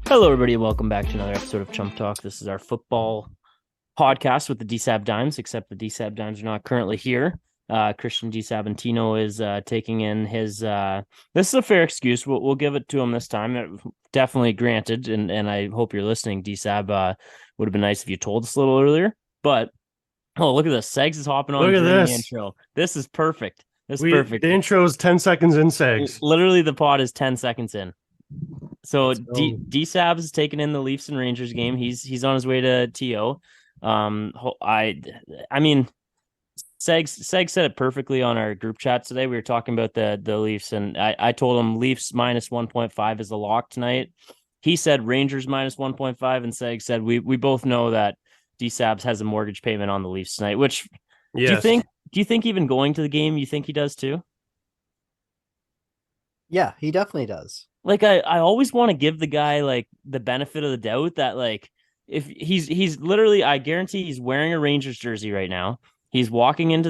Hello, everybody, and welcome back to another episode of Chump Talk. This is our football podcast with the DiSabs Dimes, except the DiSabs Dimes are not currently here. Christian DiSabantino is taking in his. This is a fair excuse. We'll give it to him this time. Definitely granted, and I hope you're listening. DiSab would have been nice if you told us a little earlier. But look at this. Segs is hopping on Look at during the this. intro. This is perfect. This is perfect. The intro is 10 seconds in Segs. Literally, the pod is 10 seconds in. So Let's DiSabs is taking in the Leafs and Rangers game. He's on his way to TO. I mean, Segs said it perfectly on our group chat today. We were talking about the Leafs, and I told him Leafs minus 1.5 is a lock tonight. He said Rangers minus 1.5, and Segs said we both know that DiSabs has a mortgage payment on the Leafs tonight. Which Yes. do you think even going to the game, you think he does too? Yeah, he definitely does. Like I always want to give the guy like the benefit of the doubt that like if he's literally, I guarantee he's wearing a Rangers jersey right now. He's walking into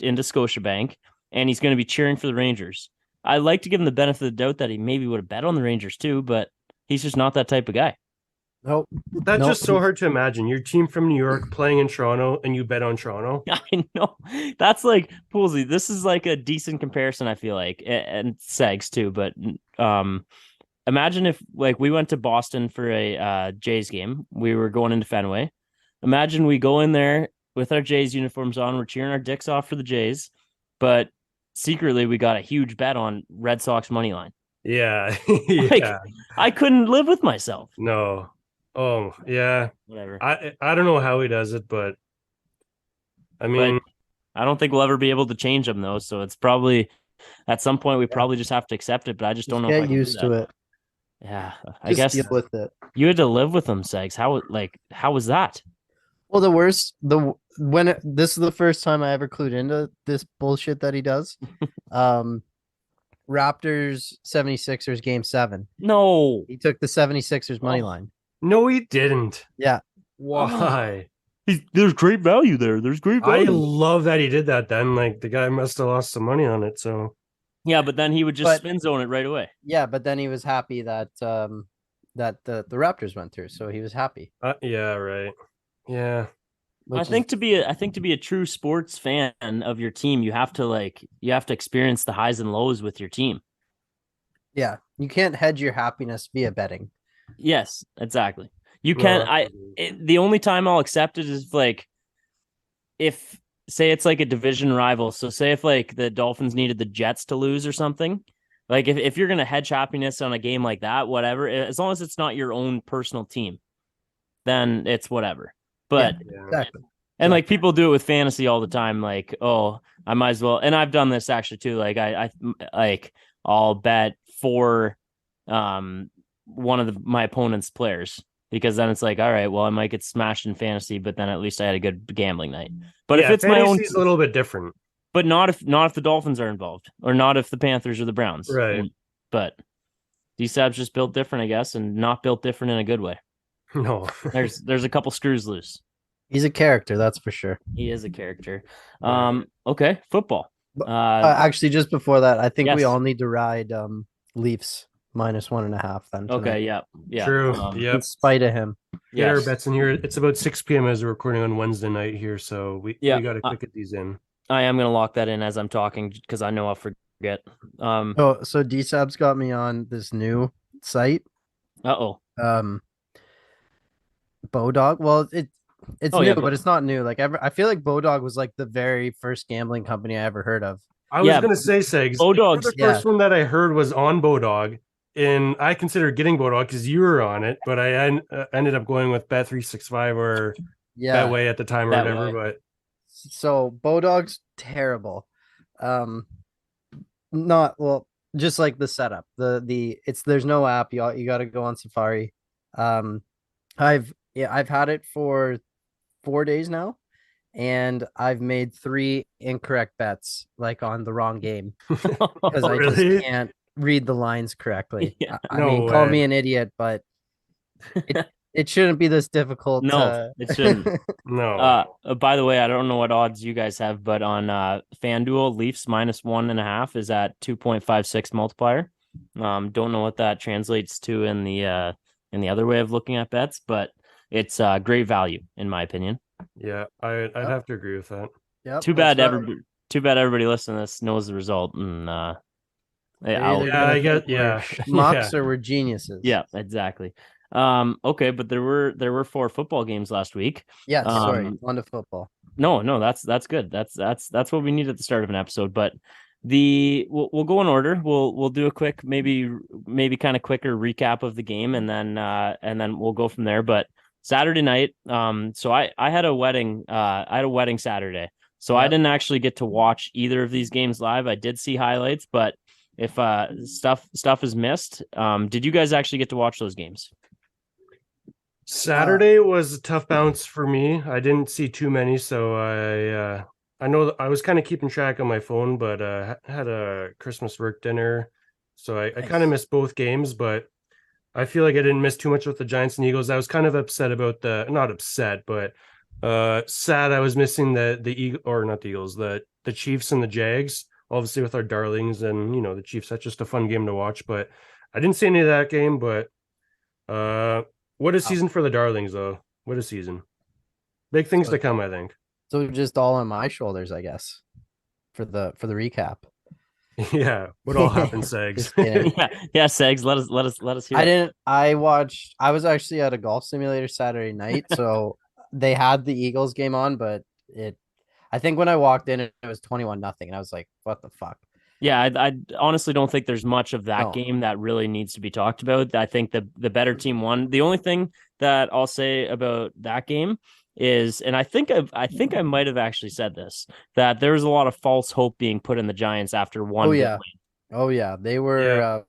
Scotiabank and he's going to be cheering for the Rangers. I like to give him the benefit of the doubt that he maybe would have bet on the Rangers too, but he's just not that type of guy. Nope. That's Nope. just so hard to imagine. Your team from New York playing in Toronto and you bet on Toronto. I know. That's like Poolsy. This is like a decent comparison, I feel like, and Segs too. But imagine if like we went to Boston for a Jays game. We were going into Fenway. Imagine we go in there with our Jays uniforms on. We're cheering our dicks off for the Jays, but secretly we got a huge bet on Red Sox money line. Yeah. Like, I couldn't live with myself. No. Oh, yeah. Whatever. I don't know how he does it, but I mean, I don't think we'll ever be able to change them though. So it's probably at some point we probably just have to accept it. But I just don't know. Get if I can used do to that. it. Yeah, I Just guess deal with it. you had to live with them, Segs. How was that? Well, this is the first time I ever clued into this bullshit that he does. Raptors 76ers game 7. No, He took the 76ers money Oh. line. no, he didn't. Yeah. Why? there's great value there. There's great I value. love that he did that then. Like the guy must have lost some money on it. So Yeah, but then he would just But- spin zone it right away. Yeah, but then he was happy that that the Raptors went through, so he was happy. yeah, right. Yeah. I think to be a true sports fan of your team, you have to experience the highs and lows with your team. Yeah, you can't hedge your happiness via betting. Yes, exactly. You can. The only time I'll accept it is like if say it's like a division rival. So say if like the Dolphins needed the Jets to lose or something. Like if you're gonna hedge happiness on a game like that, whatever, as long as it's not your own personal team, then it's whatever. But Yeah. Exactly. and like people do it with fantasy all the time. Like, oh, I might as well. And I've done this actually too. Like I'll bet for one of my opponent's players because then it's like, all right, well, I might get smashed in fantasy, but then at least I had a good gambling night. But if it's my own, fantasy's a little bit different. but not if the Dolphins are involved or not if the Panthers or the Browns. Right. But DiSabs just built different, I guess, and not built different in a good way. No. There's a couple screws loose. He's a character, that's for sure. He is a character. Okay, football. Actually, just before that, I think we yes. all need to ride Leafs minus 1.5. Then Okay, tonight, yeah. True. in spite of him. Get our Yes. bets in here. It's about 6 p.m. as we're recording on Wednesday night here, so we got to quick get these in. I am gonna lock that in as I'm talking because I know I'll forget. So DSab's got me on this new site. Uh-oh. Bodog. Well, it's Oh, new, yeah, but it's not new. Like I feel like Bodog was like the very first gambling company I ever heard of. I was Yeah, going to say, Segs, Bodog's- the first one that I heard was on Bodog, and I considered getting Bodog because you were on it, but I ended up going with Bet365 or Yeah. Betway at the time or Betway. whatever. But So Bodog's terrible. Not well, just like the setup. There's no app. You got to go on Safari. I've had it for 4 days now, and I've made 3 incorrect bets like on the wrong game because I Really? just can't read the lines correctly. Yeah. I No mean, call way. me an idiot, but it shouldn't be this difficult. No, it shouldn't. no. By the way, I don't know what odds you guys have, but on FanDuel, Leafs minus 1.5 is at 2.56 multiplier. Don't know what that translates to in the and the other way of looking at bets, but it's great value in my opinion. Yeah, I'd have to agree with that. Yep. Too bad everybody listening to this knows the result, and I get schmucks or we're geniuses. yeah, exactly. Okay, but there were 4 football games last week. Yes, sorry, on to football. No, that's good. That's what we need at the start of an episode. But we'll go in order. We'll do a quick, maybe kind of quicker recap of the game, and then we'll go from there. But Saturday night, so I had a wedding. I had a wedding Saturday, so I didn't actually get to watch either of these games live. I did see highlights, but if stuff is missed, did you guys actually get to watch those games? Saturday was a tough bounce for me. I didn't see too many, so I know that I was kind of keeping track on my phone, but had a Christmas work dinner, so I kind of missed both games. But I feel like I didn't miss too much with the Giants and Eagles. I was kind of upset about not upset, but sad I was missing the Eagle, or not the Eagles, the Chiefs and the Jags. Obviously with our darlings and the Chiefs, that's just a fun game to watch. But I didn't see any of that game. But what a season for the darlings, though. What a season. Big things to come, I think. So just all on my shoulders, I guess, for the recap. Yeah, what all happened, Segs? yeah, Segs. Let us hear. I was actually at a golf simulator Saturday night, so they had the Eagles game on, but I think when I walked in, it was 21-0, and I was like, what the fuck? Yeah, I honestly don't think there's much of that game that really needs to be talked about. I think the better team won. The only thing that I'll say about that game is, and I think I might have actually said this, that there was a lot of false hope being put in the Giants after one. Oh yeah, they were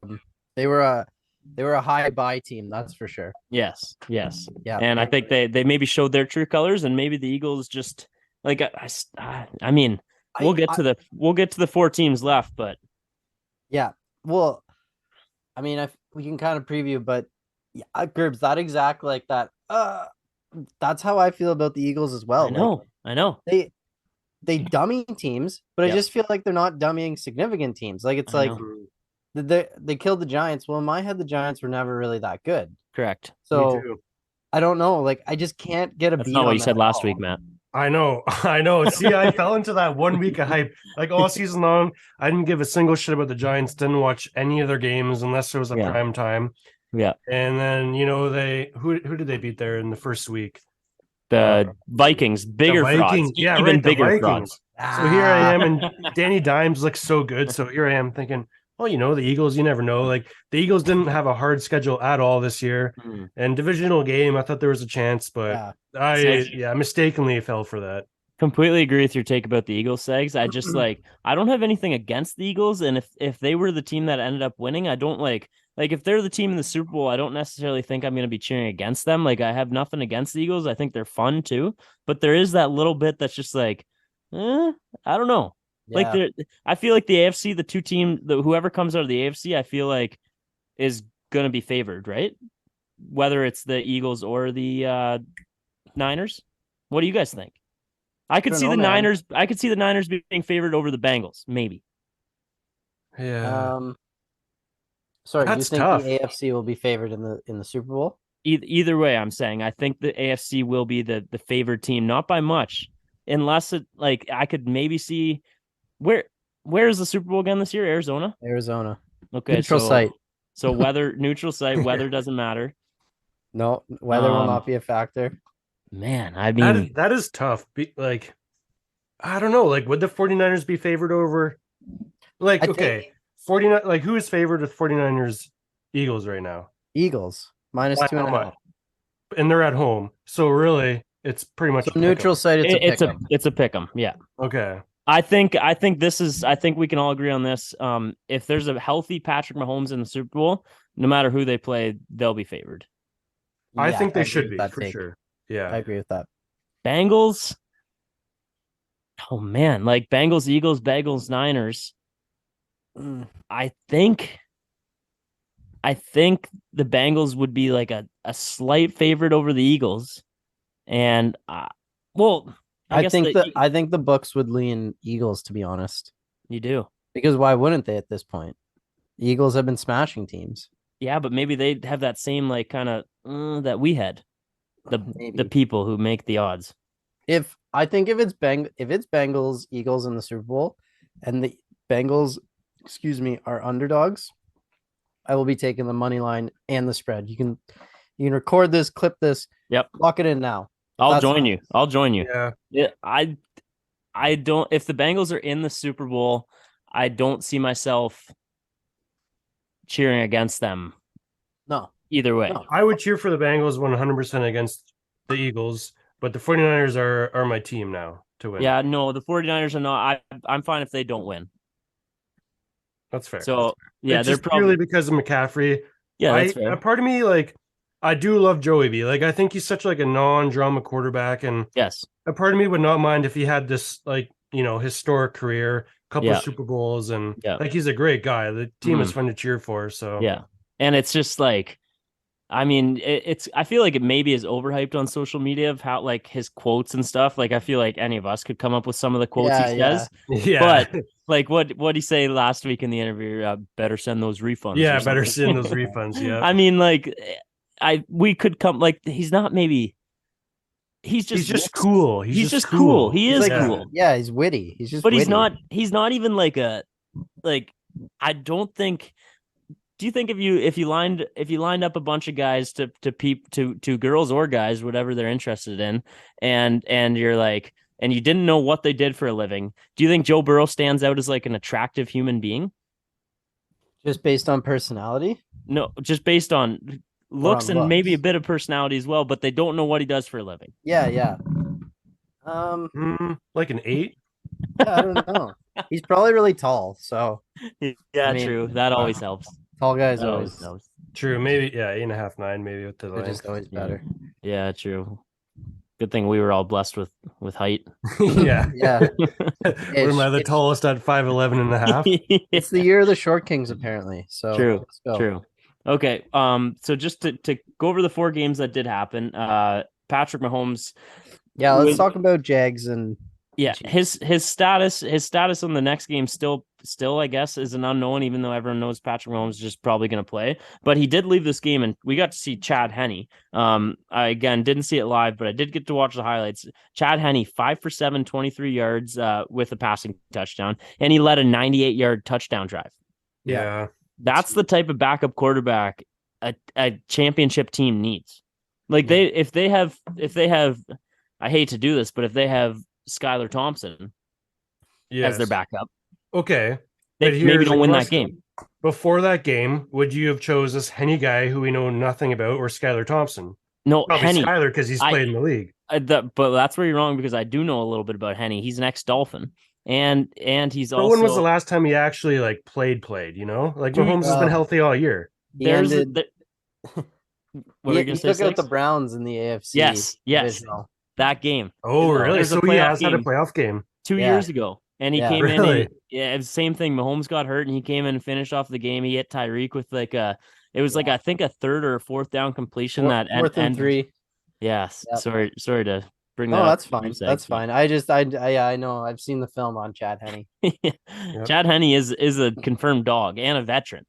a high buy team, that's for sure. Yes. Yeah, and I think they maybe showed their true colors, and maybe the Eagles just like I mean. We'll get to the 4 teams left, but yeah. Well, I mean, we can kind of preview, but yeah, Gerbs, that exact like that. That's how I feel about the Eagles as well. I know. They dummy teams, but I just feel like they're not dummying significant teams. Like it's like they killed the Giants. Well, in my head, the Giants were never really that good. Correct. So I don't know. Like I just can't get a beat. That's not what you said last week, Matt. I know. See, I fell into that 1 week of hype. Like all season long, I didn't give a single shit about the Giants. Didn't watch any of their games unless it was a prime time. Yeah. And then they who did they beat there in the first week? The Vikings, frauds. Yeah, even right, bigger frauds. So here I am, and Danny Dimes looks so good. So here I am thinking, the Eagles, you never know. Like the Eagles didn't have a hard schedule at all this year. And divisional game, I thought there was a chance, but I mistakenly fell for that. Completely agree with your take about the Eagles, Segs. I just I don't have anything against the Eagles, and if they were the team that ended up winning, I don't like if they're the team in the Super Bowl, I don't necessarily think I'm going to be cheering against them. Like I have nothing against the Eagles. I think they're fun too, but there is that little bit that's just like, I don't know. Yeah. Like I feel like the AFC, the 2 team, whoever comes out of the AFC, I feel like is going to be favored, right? Whether it's the Eagles or the Niners. What do you guys think? I could see the Niners. I could see the Niners being favored over the Bengals, maybe. Yeah. Sorry, do you think tough. The AFC will be favored in the Super Bowl? Either way, I'm saying I think the AFC will be the favored team, not by much, unless I could maybe see where is the Super Bowl again this year? Arizona. Okay, neutral site. So neutral site. Weather doesn't matter. No, weather will not be a factor. Man, I mean that is tough. I don't know. Like, would the 49ers be favored over? 49. Like, who is favored with 49ers Eagles right now? Eagles -2.5, and they're at home. So really, it's pretty much a neutral site. It's a pick 'em. Yeah. Okay. I think we can all agree on this. If there's a healthy Patrick Mahomes in the Super Bowl, no matter who they play, they'll be favored. I think they should be for sure. Yeah, I agree with that. Bengals. Oh man, like Bengals, Eagles, Bengals, Niners. I think the Bengals would be like a slight favorite over the Eagles, and I think the books would lean Eagles, to be honest. You do, because why wouldn't they at this point? The Eagles have been smashing teams. Yeah, but maybe they have that same kind of that we had the Maybe. people who make the odds. If it's Bengals Eagles in the Super Bowl, and the Bengals, are underdogs, I will be taking the money line and the spread. You can record this, clip this, Yep, lock it in now. I'll join you. I'll join you. Yeah. I don't. If the Bengals are in the Super Bowl, I don't see myself cheering against them. No, either way. No. I would cheer for the Bengals 100% against the Eagles, but the 49ers are my team now to win. Yeah, no, the 49ers are not. I'm fine if they don't win. That's fair. So, yeah, it's they're just purely because of McCaffrey. Yeah, that's fair. A part of me, like, I do love Joey B. Like, I think he's such like a non-drama quarterback, and yes, a part of me would not mind if he had this like historic career, couple of Super Bowls, and like he's a great guy. The team is fun to cheer for. So yeah, and it's just like, I mean, it's. I feel like it maybe is overhyped on social media of how like his quotes and stuff. Like I feel like any of us could come up with some of the quotes he says. Yeah. But like what he say last week in the interview? Better send those refunds. Yeah, better send those refunds. Yeah. I mean, like, we could come like he's not maybe. He's just cool. He's just cool. He is cool. Yeah, he's witty. He's just. But witty. he's not even like a like. I don't think. Do you think if you lined up a bunch of guys to peep to girls or guys, whatever they're interested in, and you're like, and you didn't know what they did for a living, do you think Joe Burrow stands out as like an attractive human being? Just based on personality? No, just based on looks and maybe a bit of personality as well, but they don't know what he does for a living. Yeah. Like an 8? Yeah, I don't know. He's probably really tall, so yeah, true. That always helps. Tall guys always helps. True. Maybe 8.5, 9, maybe with the line. Just always better. Yeah, true. Good thing we were all blessed with height. Yeah. What am I, the tallest at 5'11 and a half? It's the year of the short kings, apparently. So true. Okay. So just to go over the 4 games that did happen, Patrick Mahomes. Yeah, let's talk about Jags and his status on the next game still I guess is an unknown, even though everyone knows Patrick Mahomes is just probably going to play. But he did leave this game, and we got to see Chad Henne. I again didn't see it live, but I did get to watch the highlights. Chad Henne, 5 for 7, 23 yards with a passing touchdown, and he led a 98-yard touchdown drive. Yeah. That's the type of backup quarterback a championship team needs. Like if they have I hate to do this, but if they have Skylar Thompson as their backup, okay, they maybe don't win that game. Before that game, would you have chose this Henne guy who we know nothing about, or Skylar Thompson? No, probably Skylar because he's played in the league. But that's where you're wrong, because I do know a little bit about Henne. He's an ex-Dolphin, and he's also. When was the last time he actually like played? Like Mahomes has been healthy all year. He took out the Browns in the AFC. Yes. Divisional. That game. Oh, really? So he has had a playoff game 2 years ago, and he came in. And, same thing. Mahomes got hurt, and he came in and finished off the game. He hit Tyreek with like I think a 3rd or a 4th down completion. Fourth and 3. Yes. Yep. Sorry to bring that. Oh, that's fine. That's fine. I know. I've seen the film on Chad Henne. Chad Henne is a confirmed dog and a veteran.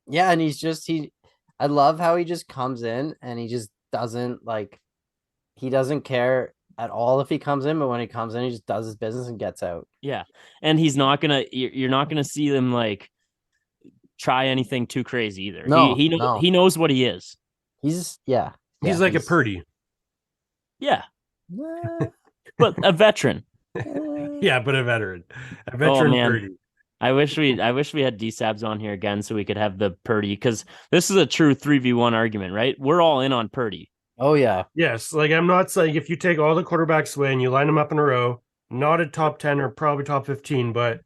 Yeah, and I love how he just comes in and he just doesn't he doesn't care at all if he comes in, but when he comes in, he just does his business and gets out. Yeah. And you're not going to see them like try anything too crazy either. No, he knows what he is. He's like a Purdy. Yeah. But a veteran. Yeah, but a veteran. A veteran Purdy. I wish we had DiSabs on here again so we could have the Purdy, because this is a true 3v1 argument, right? We're all in on Purdy. Oh, yeah. Yes. Like, I'm not saying if you take all the quarterbacks away and you line them up in a row, not a top 10 or probably top 15, but,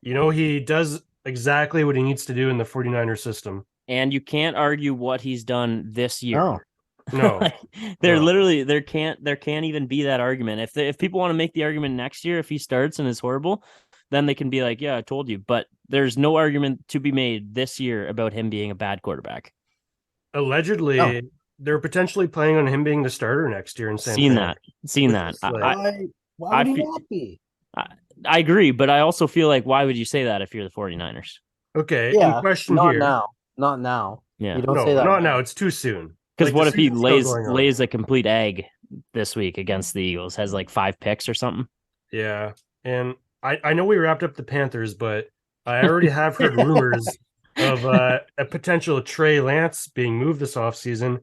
he does exactly what he needs to do in the 49ers system. And you can't argue what he's done this year. No. Literally, there can't even be that argument. If people want to make the argument next year, if he starts and is horrible, then they can be like, yeah, I told you. But there's no argument to be made this year about him being a bad quarterback. Allegedly, they're potentially planning on him being the starter next year in San Fran. Seen that. Why would he not be? I agree, but I also feel like, why would you say that if you're the 49ers? Okay. Yeah. Question not here. Not now. Yeah. You don't say that. Not now. It's too soon. Because Like, what the if he season's still going on. lays a complete egg this week against the Eagles? Has like 5 picks or something. Yeah, and I know we wrapped up the Panthers, but I already have heard rumors of a potential Trey Lance being moved this offseason. And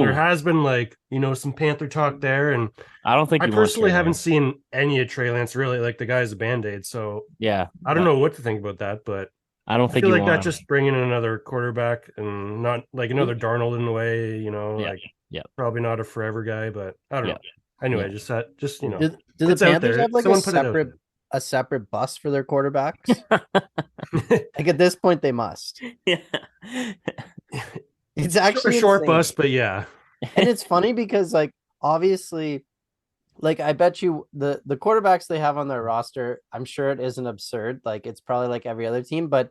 there Oh, has been like, some Panther talk there, and I don't think I you want personally Trey haven't Lance. seen any of Trey Lance really. Like, the guy's a band-aid, so Yeah, I don't know what to think about that, but I don't I think feel you like want that's him. just bringing in another quarterback and not like another Darnold in a way, Yeah, like yeah, probably not a forever guy, but I don't yeah, know. Anyway, yeah. just Do the it's out Panthers there. have like Someone put it out there. a separate bus for their quarterbacks? Like at this point, they must. Yeah. It's A actually short insane. bus, but yeah. And it's funny because like obviously, like I bet you the quarterbacks they have on their roster, I'm sure it isn't absurd. Like it's probably like every other team, but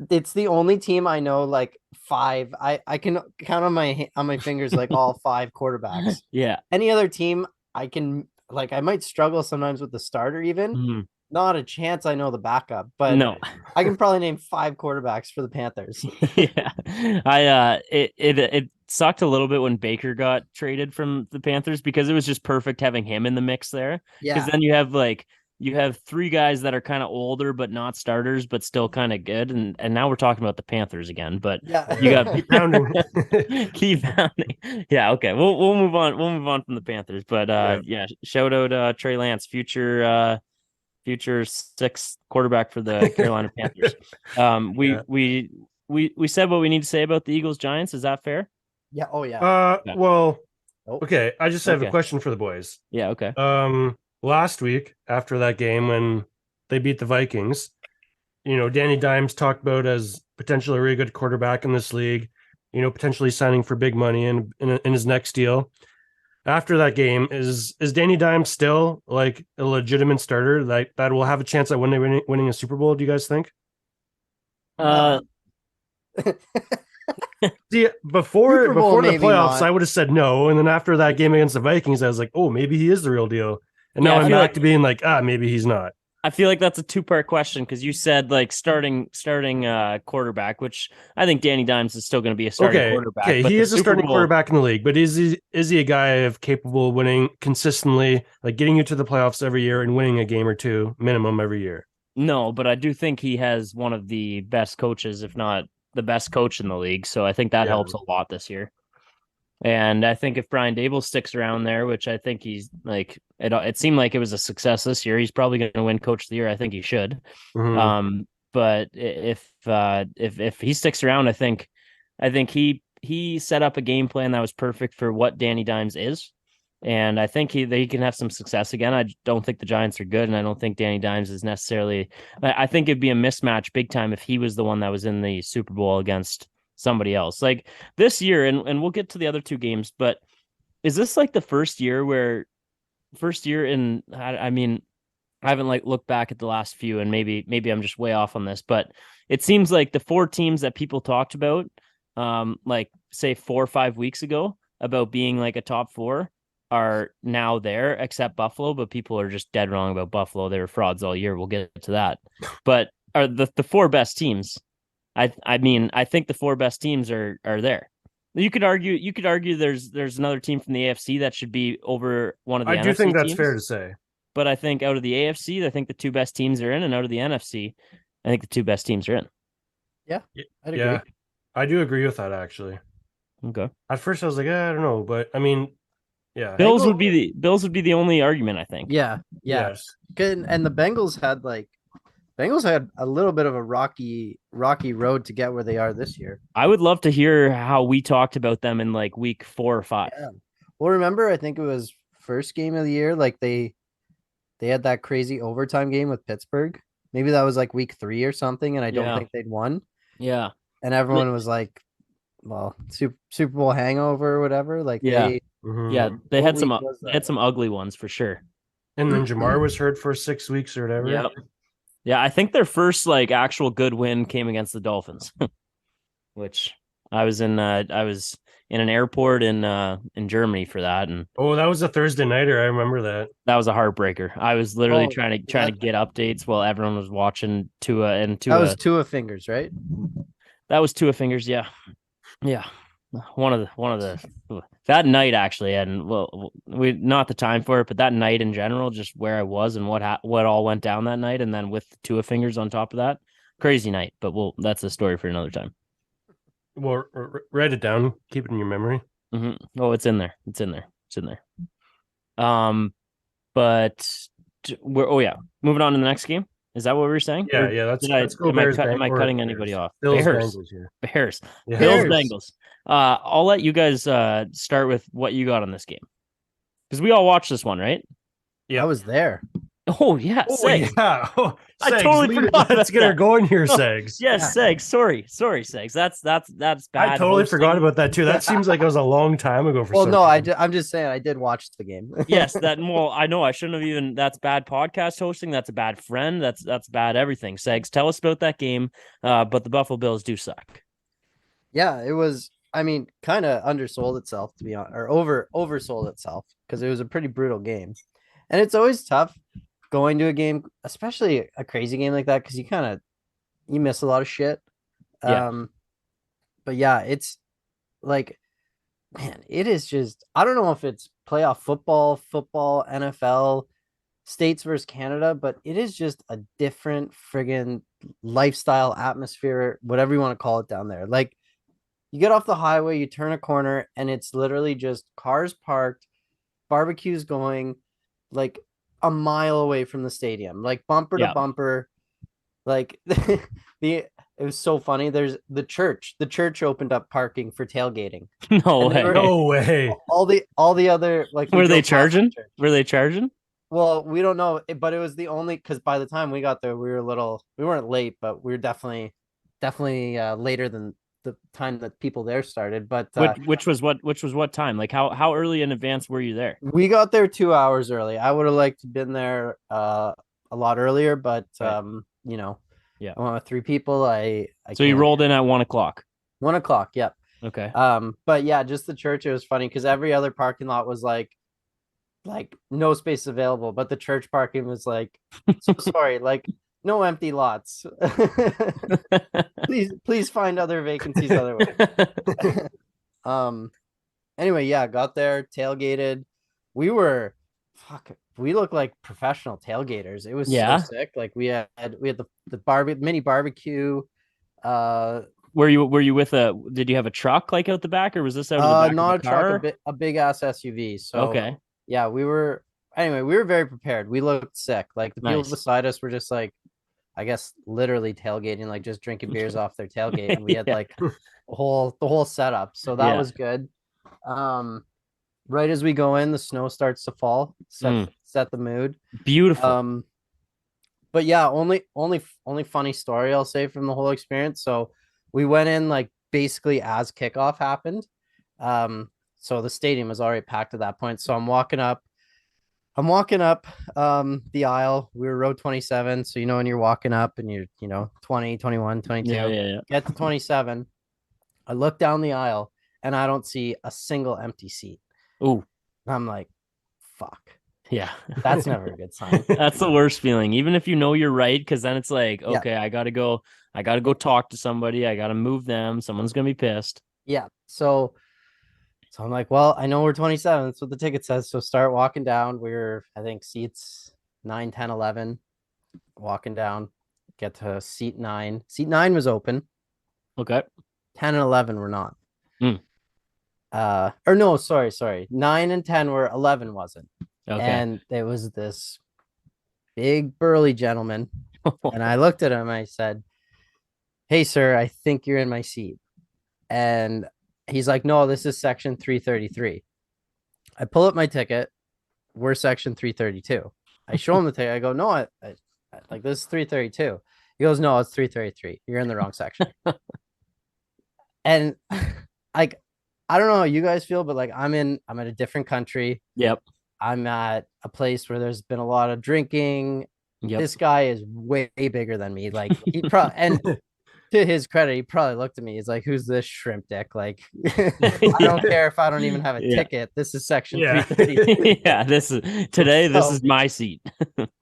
it's the only team I know like five. I can count on my fingers like all 5 quarterbacks. Yeah. Any other team I can like I might struggle sometimes with the starter even. Mhm. Not a chance I know the backup, but No. I can probably name 5 quarterbacks for the Panthers. Yeah. It sucked a little bit when Baker got traded from the Panthers because it was just perfect having him in the mix there. Because Yeah. then you have 3 guys that are kind of older but not starters but still kind of good, and now we're talking about the Panthers again. But Yeah. you got Keep pounding. keep pounding. Yeah, okay. We'll move on. We'll move on from the Panthers. But yeah, shout out Trey Lance, future 6th quarterback for the Carolina Panthers. Yeah. We said what we need to say about the Eagles Giants. Is that fair? Yeah. Oh yeah. Yeah. Well, Oh. okay. I just have a Okay. question for the boys. Yeah. Okay. Last week after that game when they beat the Vikings, Danny Dimes talked about as potentially a really good quarterback in this league, potentially signing for big money in his next deal. After that game, is Danny Dimes still like a legitimate starter that will have a chance at winning a Super Bowl? Do you guys think? Uh, See, before Super Bowl, before the maybe playoffs, not. I would have said no, and then after that game against the Vikings, I was like, oh, maybe he is the real deal. And Yeah, now I I'm feel back like to being like, maybe he's not. I feel like that's a 2-part question because you said like starting quarterback, which I think Danny Dimes is still going to be a starting Okay, quarterback. okay, But he the is a Super starting Bowl, quarterback in the league, but is he a guy of capable of winning consistently, like getting you to the playoffs every year and winning a game or two minimum every year? no, but I do think he has one of the best coaches, if not the best coach in the league. So I think that Yeah. helps a lot this year. And I think if Brian Dable sticks around there, which I think he's like, it seemed like it was a success this year. He's probably going to win Coach of the Year. I think he should. Mhm. But if he sticks around, I think he set up a game plan that was perfect for what Danny Dimes is, and I think he can have some success again. I don't think the Giants are good, and I don't think Danny Dimes is necessarily. I think it'd be a mismatch big time if he was the one that was in the Super Bowl against somebody else. Like this year, and we'll get to the other 2 games, but is this like the first year in I mean I haven't like looked back at the last few, and maybe I'm just way off on this, but it seems like the 4 teams that people talked about, like say 4 or 5 weeks ago about being like a top 4 are now there, except Buffalo, but people are just dead wrong about Buffalo. They were frauds all year. We'll get to that. But are the 4 best teams. I mean, I think the 4 best teams are there. You could argue there's another team from the AFC that should be over one of the I do think NFC that's fair teams. to say. But I think out of the AFC, I think the 2 best teams are in, and out of the NFC, I think the 2 best teams are in. Yeah, I'd Yeah, agree. I do agree with that actually. Okay. At first, I was like, I don't know, but I mean, yeah, Bills would Bengals- be the only argument, I think. Yeah, yeah. yes, And the Bengals had a little bit of a rocky road to get where they are this year. I would love to hear how we talked about them in like week 4 or 5. Yeah. Well, remember, I think it was first game of the year. Like they had that crazy overtime game with Pittsburgh. Maybe that was like week 3 or something, and I don't Yeah. think they'd won. Yeah. And everyone was like, "Well, Super Bowl hangover or whatever." Like Yeah. Mhm. Yeah. They What had week was they had that? some ugly ones for sure. And then Jamar was hurt for 6 weeks or whatever. Yep. Yeah, I think their first like actual good win came against the Dolphins, which I was in an airport in Germany for that, and Oh, that was a Thursday nighter. I remember that. that was a heartbreaker. I was literally Oh, trying that- to get updates while everyone was watching Tua and That was Tua. Tua fingers, right? That was Tua fingers, yeah. Yeah. that night actually, and well, we not the time for it, but that night in general, just where I was and what all went down that night, and then with two of fingers on top of that, crazy night. But that's a story for another time. Well, write it down. Keep it in your memory. Oh, it's in there. It's in there. It's in there. But moving on to the next game. Is that what we were saying? Yeah. Let's go. Am I cutting anybody off? Bills, Bears. Bengals here. Bears. Yeah. Bills, Bengals. I'll let you guys start with what you got on this game, because we all watched this one, right? Yeah, I was there. Oh yeah, Segs. Yeah. Oh, I totally forgot. Let's get her going here, Segs. Yes, yeah. Segs. Sorry, Segs. That's bad. I totally forgot about that too. That seems like it was a long time ago. I'm just saying I did watch the game. Yes, I know I shouldn't have even. That's bad podcast hosting. That's a bad friend. That's bad everything. Segs, tell us about that game. But the Buffalo Bills do suck. Yeah, it was. I mean, kind of undersold itself, to be honest, or oversold itself, because it was a pretty brutal game, and it's always tough going to a game, especially a crazy game like that, because you miss a lot of shit. Yeah. But yeah, it's like, man, it is just, I don't know if it's playoff football, NFL, States versus Canada, but it is just a different friggin' lifestyle, atmosphere, whatever you want to call it down there. Like, you get off the highway, you turn a corner, and it's literally just cars parked, barbecues going, like a mile away from the stadium, like bumper to bumper. Like it was so funny. There's the church opened up parking for tailgating. No way. All the other, like, were they charging? Well, we don't know, but it was the only, because by the time we got there, we weren't late, but we were definitely later than the time that people there started. But which was what time? Like how early in advance were you there? We got there 2 hours early. I would have liked to have been there a lot earlier, but right. I went with 3 people. So you rolled in at 1:00. 1:00, yep. Okay. But yeah, just the church, it was funny because every other parking lot was like no space available, but the church parking was like, so sorry, like no empty lots. please find other vacancies otherwise. Anyway, yeah, got there, tailgated. We looked like professional tailgaters. It was so sick. Like we had the mini barbecue. Were you with did you have a truck like out the back, or was this out of the back not of the car? Truck, a big ass SUV. So okay. Yeah, we were very prepared. We looked sick. Like the people beside us were just like, I guess literally tailgating, like just drinking beers off their tailgate. And we had like the whole setup. So that was good. Right as we go in, the snow starts to fall, set the mood. Beautiful. But yeah, only funny story I'll say from the whole experience. So we went in like basically as kickoff happened. So the stadium was already packed at that point. So I'm walking up the aisle. We were row 27. So, when you're walking up and you're, 20, 21, 22, get to 27. I look down the aisle and I don't see a single empty seat. Ooh. I'm like, fuck. Yeah. That's never a good sign. That's the worst feeling. Even if you know you're right, because then it's like, okay, I gotta go talk to somebody. I gotta move them. Someone's gonna be pissed. Yeah. So I'm like, well, I know we're 27. That's what the ticket says. So start walking down. We're, I think, seats 9, 10, 11. Walking down, get to seat 9. Seat 9 was open. Okay. 10 and 11 were not. Or no, sorry. 9 and 10 were, 11 wasn't. Okay. And there was this big burly gentleman. And I looked at him. I said, hey, sir, I think you're in my seat. And he's like, no, this is section 333. I pull up my ticket. We're section 332. I show him the ticket. I go, no, I like, this is 332. He goes, no, it's 333. You're in the wrong section. And like, I don't know how you guys feel, but like I'm at a different country. Yep. I'm at a place where there's been a lot of drinking. Yep. This guy is way bigger than me. Like he probably, and to his credit, he probably looked at me. He's like, who's this shrimp dick? Like, I don't care if I don't even have a ticket. This is section 330. Yeah, this is my seat.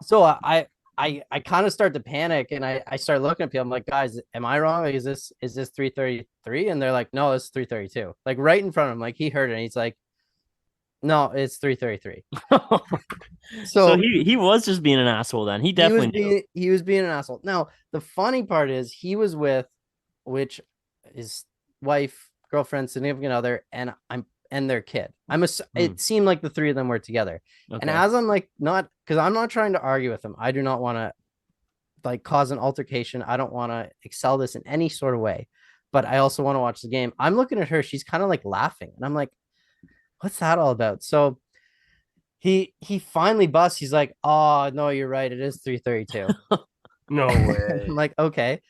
So I I kind of start to panic and I start looking at people. I'm like, guys, am I wrong? Like, is this 333? And they're like, no, it's 332. Like right in front of him. Like he heard it and he's like, no, it's 333. So So he was just being an asshole then. He definitely knew. he was being an asshole. Now, the funny part is he was with which is wife, girlfriend, significant other, and their kid. It seemed like the three of them were together. And Okay. as I'm like, not because I'm not trying to argue with him. I do not want to like cause an altercation. I don't want to excel this in any sort of way, but I also want to watch the game. I'm looking at her. She's kind of like laughing, and I'm like, what's that all about? So he finally busts. He's like, oh no, you're right. It is 332. No way. I'm like, okay.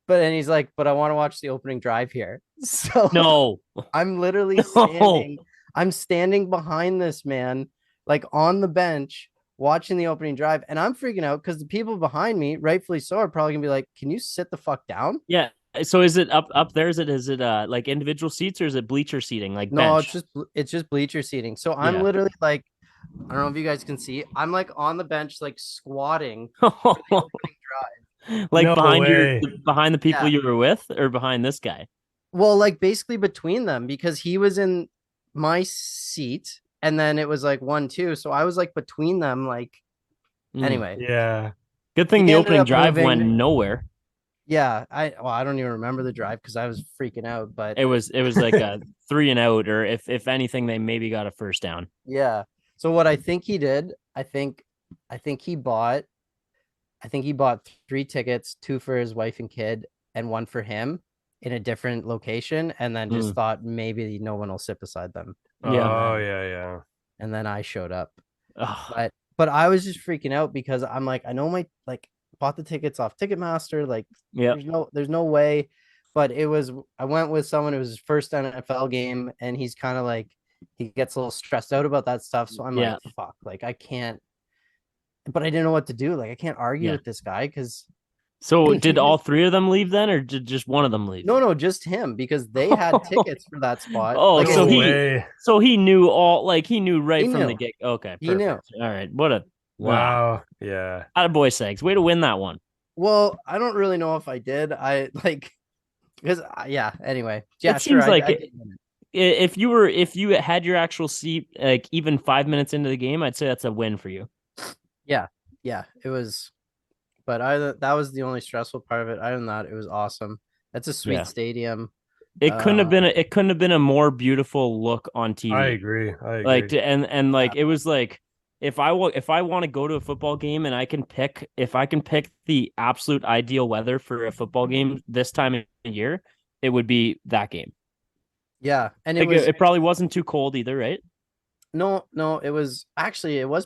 But then he's like, but I want to watch the opening drive here. So No. I'm literally No. I'm standing behind this man, like on the bench, watching the opening drive, and I'm freaking out because the people behind me, rightfully so, are probably gonna be like, "Can you sit the fuck down?" Yeah. So is it up there? Is it like individual seats or is it bleacher seating, like No, bench? it's just bleacher seating. So I'm Yeah. literally like, I don't know if you guys can see, I'm like on the bench, like squatting for the opening drive. Like No way. behind the people Yeah. you were with or behind this guy? Well, like basically between them because he was in my seat and then it was like 1-2. So I was like between them, like anyway. Yeah. Good thing He the ended opening up drive went moving. nowhere. Yeah, I don't even remember the drive because I was freaking out. But It was like a 3 and out, or if anything, they maybe got a first down. yeah. So what I think he did, I think he bought 3 tickets, 2 for his wife and kid, and 1 for him in a different location, and then just thought maybe no one will sit beside them. Yeah. Oh yeah. And then I showed up. Ugh. But I was just freaking out because I'm like, I know my like bought the tickets off Ticketmaster. Like Yeah. there's no way. But I went with someone who was his first NFL game, and he's kind of like he gets a little stressed out about that stuff. So I'm Yeah. like, fuck, like I can't, but I didn't know what to do. Like I can't argue Yeah. with this guy because So did all 3 of them leave then, or did just one of them leave? no, just him because they had tickets for that spot. Oh, Like so No way. he knew all, like he knew right He from the knew. get. Okay, He knew. perfect. All right, what a Wow. Yeah. attaboy, Segs. Way to win that one. Well, I don't really know if I did. I like because yeah. Anyway, yeah, It seems sure. like I did win it. if you had your actual seat like even 5 minutes into the game, I'd say that's a win for you. Yeah, it was. But that was the only stressful part of it. Other than that, it was awesome. That's a sweet Yeah. stadium. It couldn't have been a more beautiful look on TV. I agree. Like and like it was like if I want to go to a football game and I can pick the absolute ideal weather for a football game this time of year, it would be that game. Yeah, and Like, it probably wasn't too cold either, right? no, it was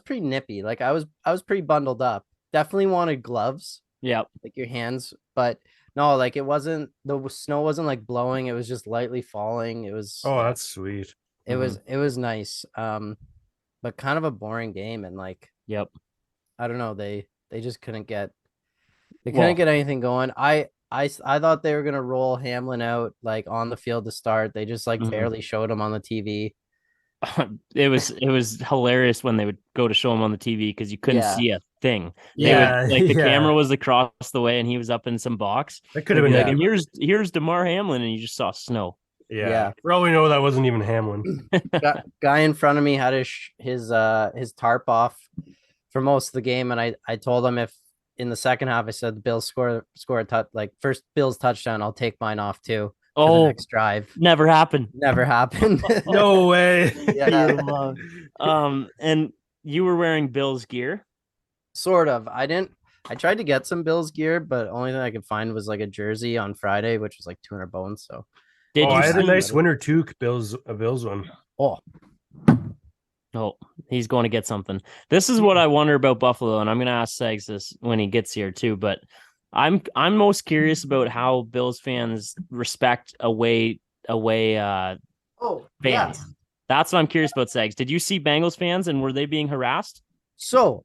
pretty nippy. Like I was pretty bundled up. Definitely wanted gloves, Yeah. like your hands, but no, like the snow wasn't like blowing. It was just lightly falling. It was Oh, that's sweet. it was nice. But kind of a boring game and like Yep. I don't know, they just couldn't get anything going. I thought they were gonna roll Hamlin out like on the field to start. They just like barely showed him on the TV. It was hilarious when they would go to show him on the TV because you couldn't see a thing. Yeah, Like the yeah. camera was across the way and he was up in some box. That could have They'd been be like, Hamlin. and here's DeMar Hamlin, and you just saw snow. Yeah. For all we know, that wasn't even Hamlin. Guy in front of me had his tarp off for most of the game, and I told him if in the second half I said the Bills score a touch like first Bills touchdown, I'll take mine off too. For the next drive. Never happened. Never happened. No way. Yeah. And you were wearing Bills gear. Sort of. I tried to get some Bills gear, but only thing I could find was like a jersey on Friday, which was like 200 bones. So Did you I had a see- nice winter toque, a Bills one. oh he's going to get something. This is what I wonder about Buffalo, and I'm going to ask Segs this when he gets here too. But I'm most curious about how Bills fans respect away fans. yeah. That's what I'm curious about, Segs. Did you see Bengals fans, and were they being harassed? So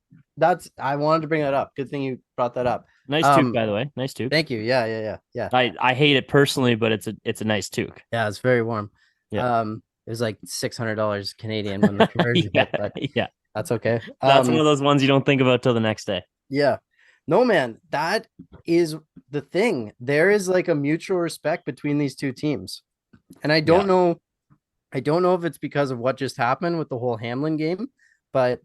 I wanted to bring that up. Good thing you brought that up. Nice toque, by the way. Nice toque. Thank you. Yeah. I hate it personally, but it's a nice toque. Yeah, it's very warm. Yeah. It was like $600 Canadian when the conversion hit, but Yeah. that's okay. That's one of those ones you don't think about till the next day. Yeah. No, man, that is the thing. There is like a mutual respect between these two teams. And I don't know. I don't know if it's because of what just happened with the whole Hamlin game, but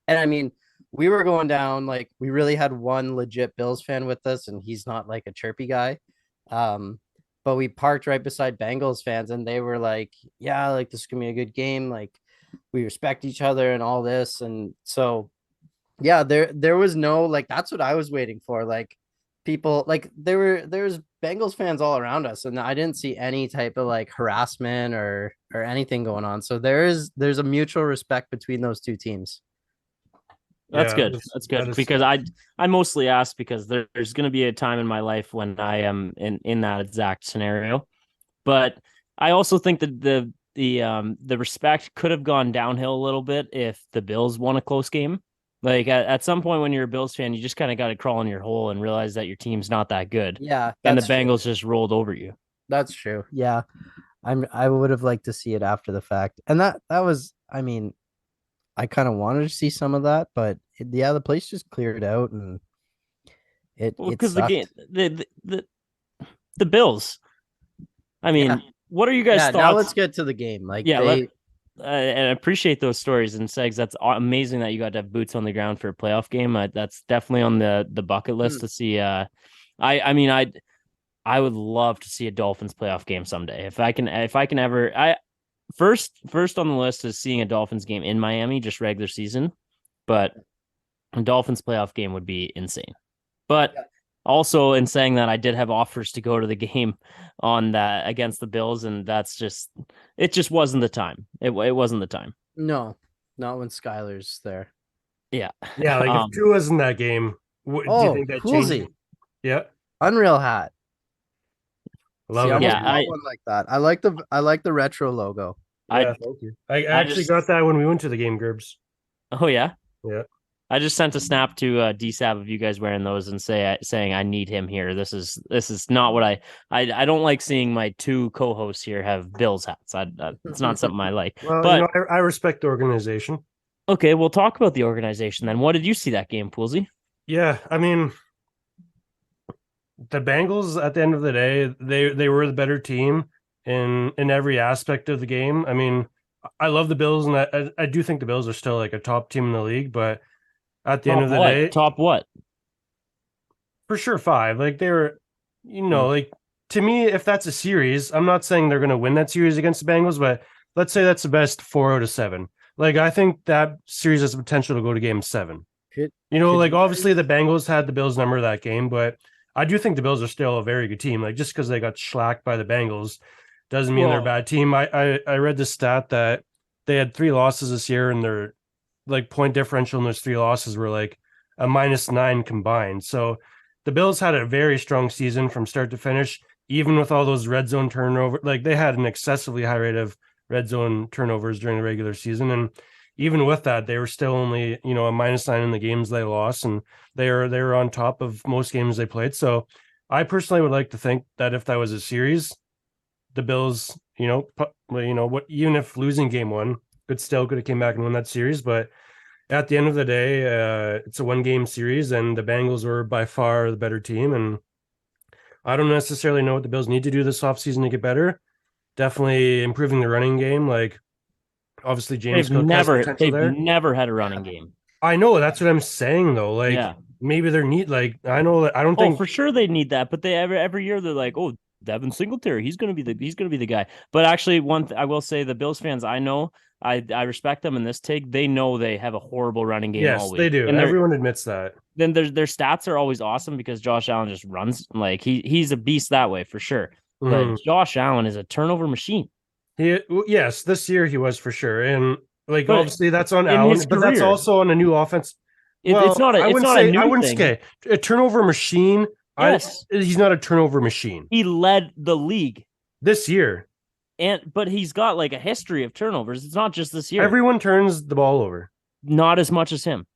and I mean, we were going down like we really had one legit Bills fan with us, and he's not like a chirpy guy. But we parked right beside Bengals fans, and they were like, "Yeah, like this is gonna be a good game. Like we respect each other and all this." And so, yeah, there was no like that's what I was waiting for. Like people like there's Bengals fans all around us, and I didn't see any type of like harassment or anything going on. So there's a mutual respect between those two teams. That's Yeah, good. That's good that is because I mostly ask because there's going to be a time in my life when I am in that exact scenario. But I also think that the respect could have gone downhill a little bit if the Bills won a close game. Like at some point when you're a Bills fan, you just kind of got to crawl in your hole and realize that your team's not that good. Yeah, And the that's true. Bengals just rolled over you. That's true. Yeah. I would have liked to see it after the fact. And that was I mean, I kind of wanted to see some of that, but yeah, the place just cleared out and Well, it because the game, sucked. the Bills. I Yeah. mean, what are you guys' Yeah, now let's thoughts? get to the game. Like Yeah, they and I appreciate those stories and Segs. That's amazing that you got to have boots on the ground for a playoff game. That's definitely on the bucket list to see. I mean, I would love to see a Dolphins playoff game someday. If I can ever, first on the list is seeing a Dolphins game in Miami, just regular season. But a Dolphins playoff game would be insane. But also in saying that, I did have offers to go to the game on that against the Bills, and it just wasn't the time. It wasn't the time. no, not when Skylar's there. Yeah. Yeah, like if Tua's in that game, what do you think that changes? Coolsy. Yeah, Unreal hat. I love See, I it. almost Yeah, bought one like that. I like the retro logo. Yeah, thank you. I actually got that when we went to the game, Gerbs. Oh yeah. Yeah. I just sent a snap to DSAB of you guys wearing those and saying I need him here. This is not what I don't like seeing my two co-hosts here have Bills hats. It's not something I like. Well, but I respect the organization. okay, we'll talk about the organization then. What did you see that game, Poolsy? Yeah, I mean, the Bengals at the end of the day, they were the better team in every aspect of the game. I mean, I love the Bills, and I do think the Bills are still like a top team in the league, but at the end of the day, top what? For sure 5. Like they were, like to me, if that's a series, I'm not saying they're going to win that series against the Bengals, but let's say that's the best 4 out of 7. Like I think that series has the potential to go to game 7. Obviously the Bengals had the Bills number that game, but I do think the Bills are still a very good team. Like just because they got shellacked by the Bengals doesn't mean they're a bad team. I read the stat that they had 3 losses this year, and their like point differential in those 3 losses were like a -9 combined. So the Bills had a very strong season from start to finish, even with all those red zone turnover. Like they had an excessively high rate of red zone turnovers during the regular season, and even with that, they were still only a -9 in the games they lost, and they were on top of most games they played. So I personally would like to think that if that was a series, the Bills, even if losing game 1, could have came back and won that series, but at the end of the day, it's a 1-game series, and the Bengals were by far the better team. And I don't necessarily know what the Bills need to do this offseason to get better. Definitely improving the running game. Like, obviously, James Cook has potential there. They've never had a running game. I know. That's what I'm saying, though. Like, maybe they're neat. Like, I know that I don't think for sure they need that, but they every year they're like, oh, Devin Singletary, he's gonna be the guy. But actually, I will say the Bills fans I know, I respect them in this take. They know they have a horrible running game. Yes, always. They do. And everyone admits that. Then their stats are always awesome because Josh Allen just runs like he's a beast that way for sure. But Josh Allen is a turnover machine. Yes, this year he was for sure, and obviously that's on Allen, but that's also on a new offense. It's not a new thing. A turnover machine. Yes, he's not a turnover machine. He led the league this year. But he's got like a history of turnovers. It's not just this year. Everyone turns the ball over. Not as much as him.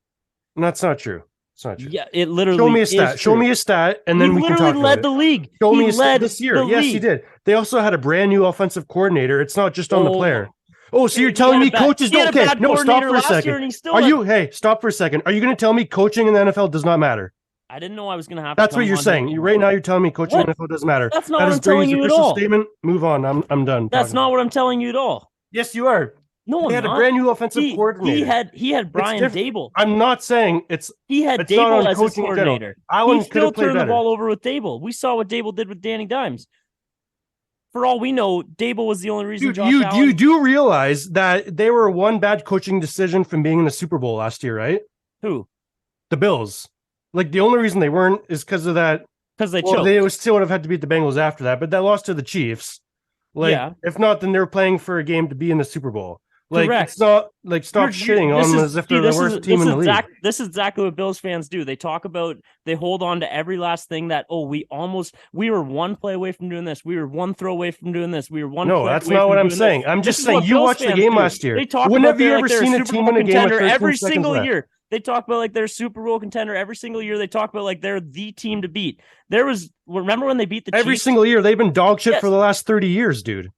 And that's not true. It's not true. Yeah, it literally. Show me a stat. Show me a stat, and then we can talk about it. He literally led the league. Show me a stat this year. Yes, he did. They also had a brand new offensive coordinator. It's not just on the player. Oh, so you're telling me coaches don't? Okay, no, stop for a second. Stop for a second. Are you going to tell me coaching in the NFL does not matter? I didn't know I was going to have That's to what come you're on saying. here. Right now, you're telling me coaching What? NFL doesn't matter. That's not That what is I'm telling Brady's you at official all. statement. Move on. I'm done. That's talking. not what I'm telling you at all. Yes, you are. No, They I'm had a not. brand new offensive coordinator. He had Brian Dable. I'm not saying it's He had not Dable on as his coaching in general. coordinator. Allen He could still have played turned the better. ball over with Dable. We saw what Dable did with Danny Dimes. For all we know, Dable was the only reason Dude, Josh Allen. you do realize that they were one bad coaching decision from being in the Super Bowl last year, right? Who? The Bills. Like the only reason they weren't is because of that. Because they Well, choked. they still would have had to beat the Bengals after that, but that lost to the Chiefs. Like, Yeah. if not, then they're playing for a game to be in the Super Bowl. Like, Correct. it's not like stop shitting on them as if they're the worst team in the league. This is exactly what Bills fans do. They talk about, they hold on to every last thing that, we were one play away from doing this. We were one throw away from doing this. We were one. No, that's not what I'm saying. I'm just saying you watched the game last year. They talk When about have you ever seen a team in a game with 13 every seconds single left? year. They talk about like they're a Super Bowl contender every single year. They talk about like they're the team to beat. Remember when they beat the Chiefs? Every single year they've been dog shit for the last 30 years, dude.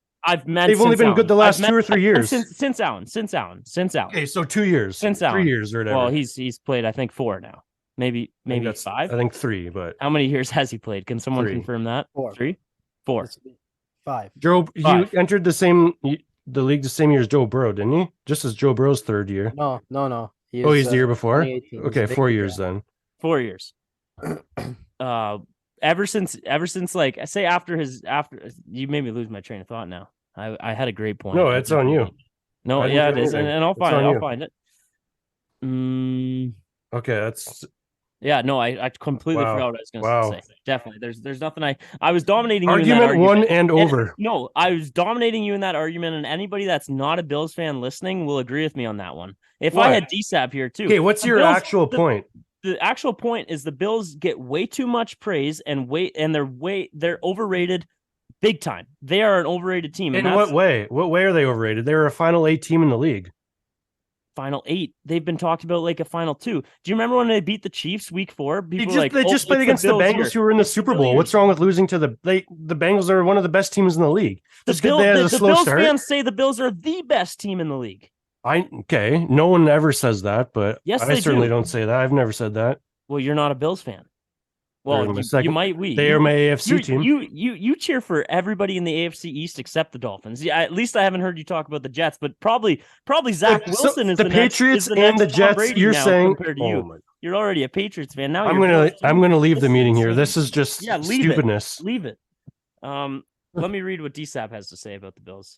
They've only been good the last 2 or 3 years. Since Allen. Okay, so 2 years. Since 3 Allen. years or whatever. Well, he's played, I think, 4 now. Maybe 5. I think 3, but how many years has he played? Can someone confirm that? 4. 3? 4. 5. Joe, 5. you entered the league the same year as Joe Burrow, didn't you? Just as Joe Burrow's 3rd year. No. He's the year before? 2018. Okay, 4 years then. 4 years. Ever since like I say after you made me lose my train of thought now. I had a great point. No, it's on you. No, yeah, it is, and I'll find it. I'll find it. Okay, that's. Yeah, no, I completely forgot what I was going to say. Definitely, there's nothing. I was dominating you in that argument. Won and over. No, I was dominating you in that argument, and anybody that's not a Bills fan listening will agree with me on that one. If I had DSAB here too. Okay, what's your actual point? The actual point is the Bills get way too much praise and they're overrated big time. They are an overrated team. In what way? What way are they overrated? They were a Final 8 team in the league. Final 8. They've been talked about like a Final 2. Do you remember when they beat the Chiefs week 4? They just played against the Bengals who were in the Super Bowl. What's wrong with losing to the Bengals are one of the best teams in the league. The Bills fans say the Bills are the best team in the league. Okay. No one ever says that, but yes, I certainly don't say that. I've never said that. Well, you're not a Bills fan. Well, you might. They are my AFC team. You cheer for everybody in the AFC East except the Dolphins. Yeah, at least I haven't heard you talk about the Jets, but probably Zach Wilson is the Patriots and the Jets. You're saying compared to you. You're already a Patriots fan now. I'm gonna leave the meeting here. This is just stupidness. Leave it. Let me read what DSAB has to say about the Bills.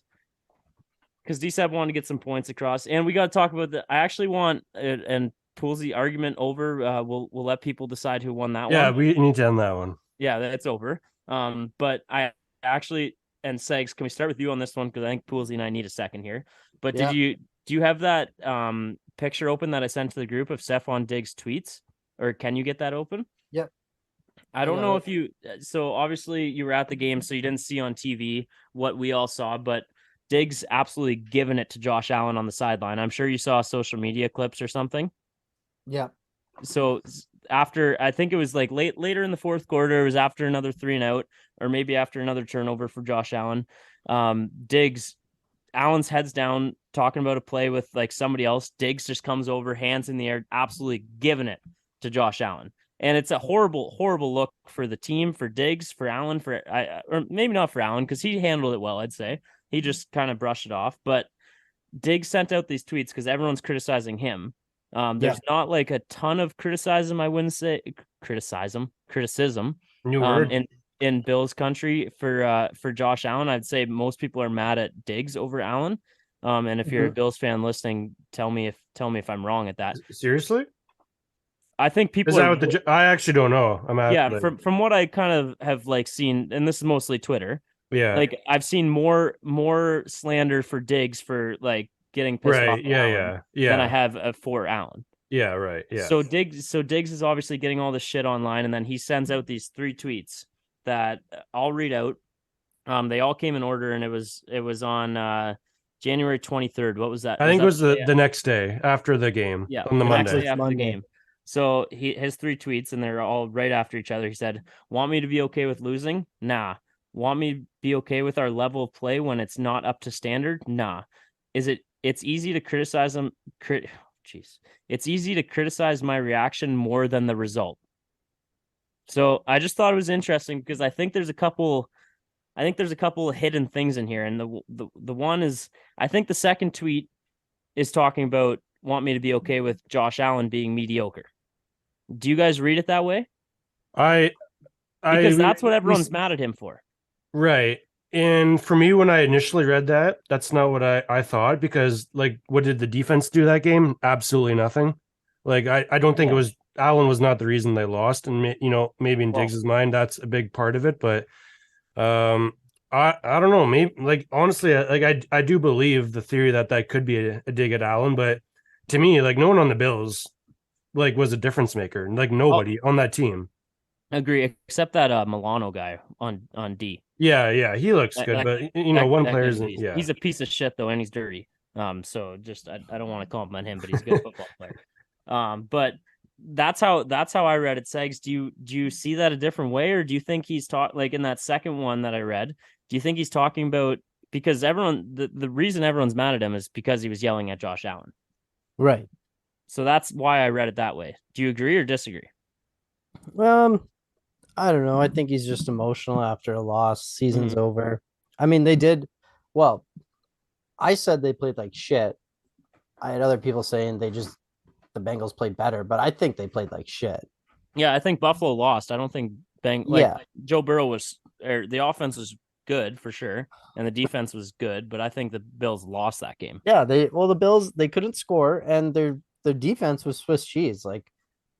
Because DSAB wanted to get some points across, and we got to talk about I actually want and pulls the argument over. We'll let people decide who won that one. Yeah, we need to end that one. Yeah, that's over. But I actually, and Segs, can we start with you on this one? Because I think Poolsy and I need a second here. But do you have that picture open that I sent to the group of Stephon Diggs tweets, or can you get that open? Yep. I don't know if you. So obviously you were at the game, so you didn't see on TV what we all saw, but Diggs absolutely giving it to Josh Allen on the sideline. I'm sure you saw social media clips or something. Yeah. So after, I think it was like later in the fourth quarter, it was after another 3-and-out, or maybe after another turnover for Josh Allen. Diggs, Allen's head's down, talking about a play with like somebody else. Diggs just comes over, hands in the air, absolutely giving it to Josh Allen. And it's a horrible, horrible look for the team, for Diggs, for Allen, or maybe not for Allen, because he handled it well, I'd say. He just kind of brushed it off. But Diggs sent out these tweets because everyone's criticizing him. There's not like a ton of criticism. I wouldn't say criticism. New word. In Bills country for Josh Allen. I'd say most people are mad at Diggs over Allen. And if you're a Bills fan listening, tell me if I'm wrong at that. Seriously? I think people. I actually don't know. From what I kind of have like seen, and this is mostly Twitter. Yeah, like I've seen more slander for Diggs for like getting pissed off. Yeah. Than I have for Allen. Yeah, right. Yeah. So Diggs is obviously getting all this shit online, and then he sends out these 3 tweets that I'll read out. They all came in order, and it was on January 23rd. What was that? I think it was the next day after the game. Yeah, on the Monday. After the game. So his 3 tweets, and they're all right after each other. He said, "Want me to be okay with losing? Nah. Want me to be okay with our level of play when it's not up to standard? Nah. It's easy to criticize them. It's easy to criticize my reaction more than the result." So I just thought it was interesting because I think there's a couple of hidden things in here. And the one is, I think the second tweet is talking about want me to be okay with Josh Allen being mediocre. Do you guys read it that way? I Because we, that's what we everyone's mad at him for. right. And for me, when I initially read that, that's not what I thought, because like what did the defense do that game? Absolutely nothing. Like I don't think it Yeah. was Allen was not the reason they lost. And maybe in Well, Diggs's mind, that's a big part of it. But um I don't know. Maybe like honestly, I do believe the theory that that could be a dig at Allen, but to me, like no one on the Bills like was a difference maker. Like oh, nobody on that team. agree, except that Milano guy on D. Yeah, he looks That, good, that, but one that player guy's a isn't. beast. Yeah, He's a piece of shit though, and he's dirty. So just I don't want to compliment him, but he's a good football player. But that's how I read it. Segs, do you see that a different way, or do you think he's like in that second one that I read? Do you think he's talking about because the reason everyone's mad at him is because he was yelling at Josh Allen. Right. So that's why I read it that way. Do you agree or disagree? I don't know. I think he's just emotional after a loss. Season's Mhm. over. I mean, they did well. I said they played like shit. I had other people saying the Bengals played better, but I think they played like shit. Yeah, I think Buffalo lost. I don't think like Yeah. Joe Burrow was, or the offense was good for sure, and the defense was good, but I think the Bills lost that game. Yeah, the Bills they couldn't score and their defense was Swiss cheese. Like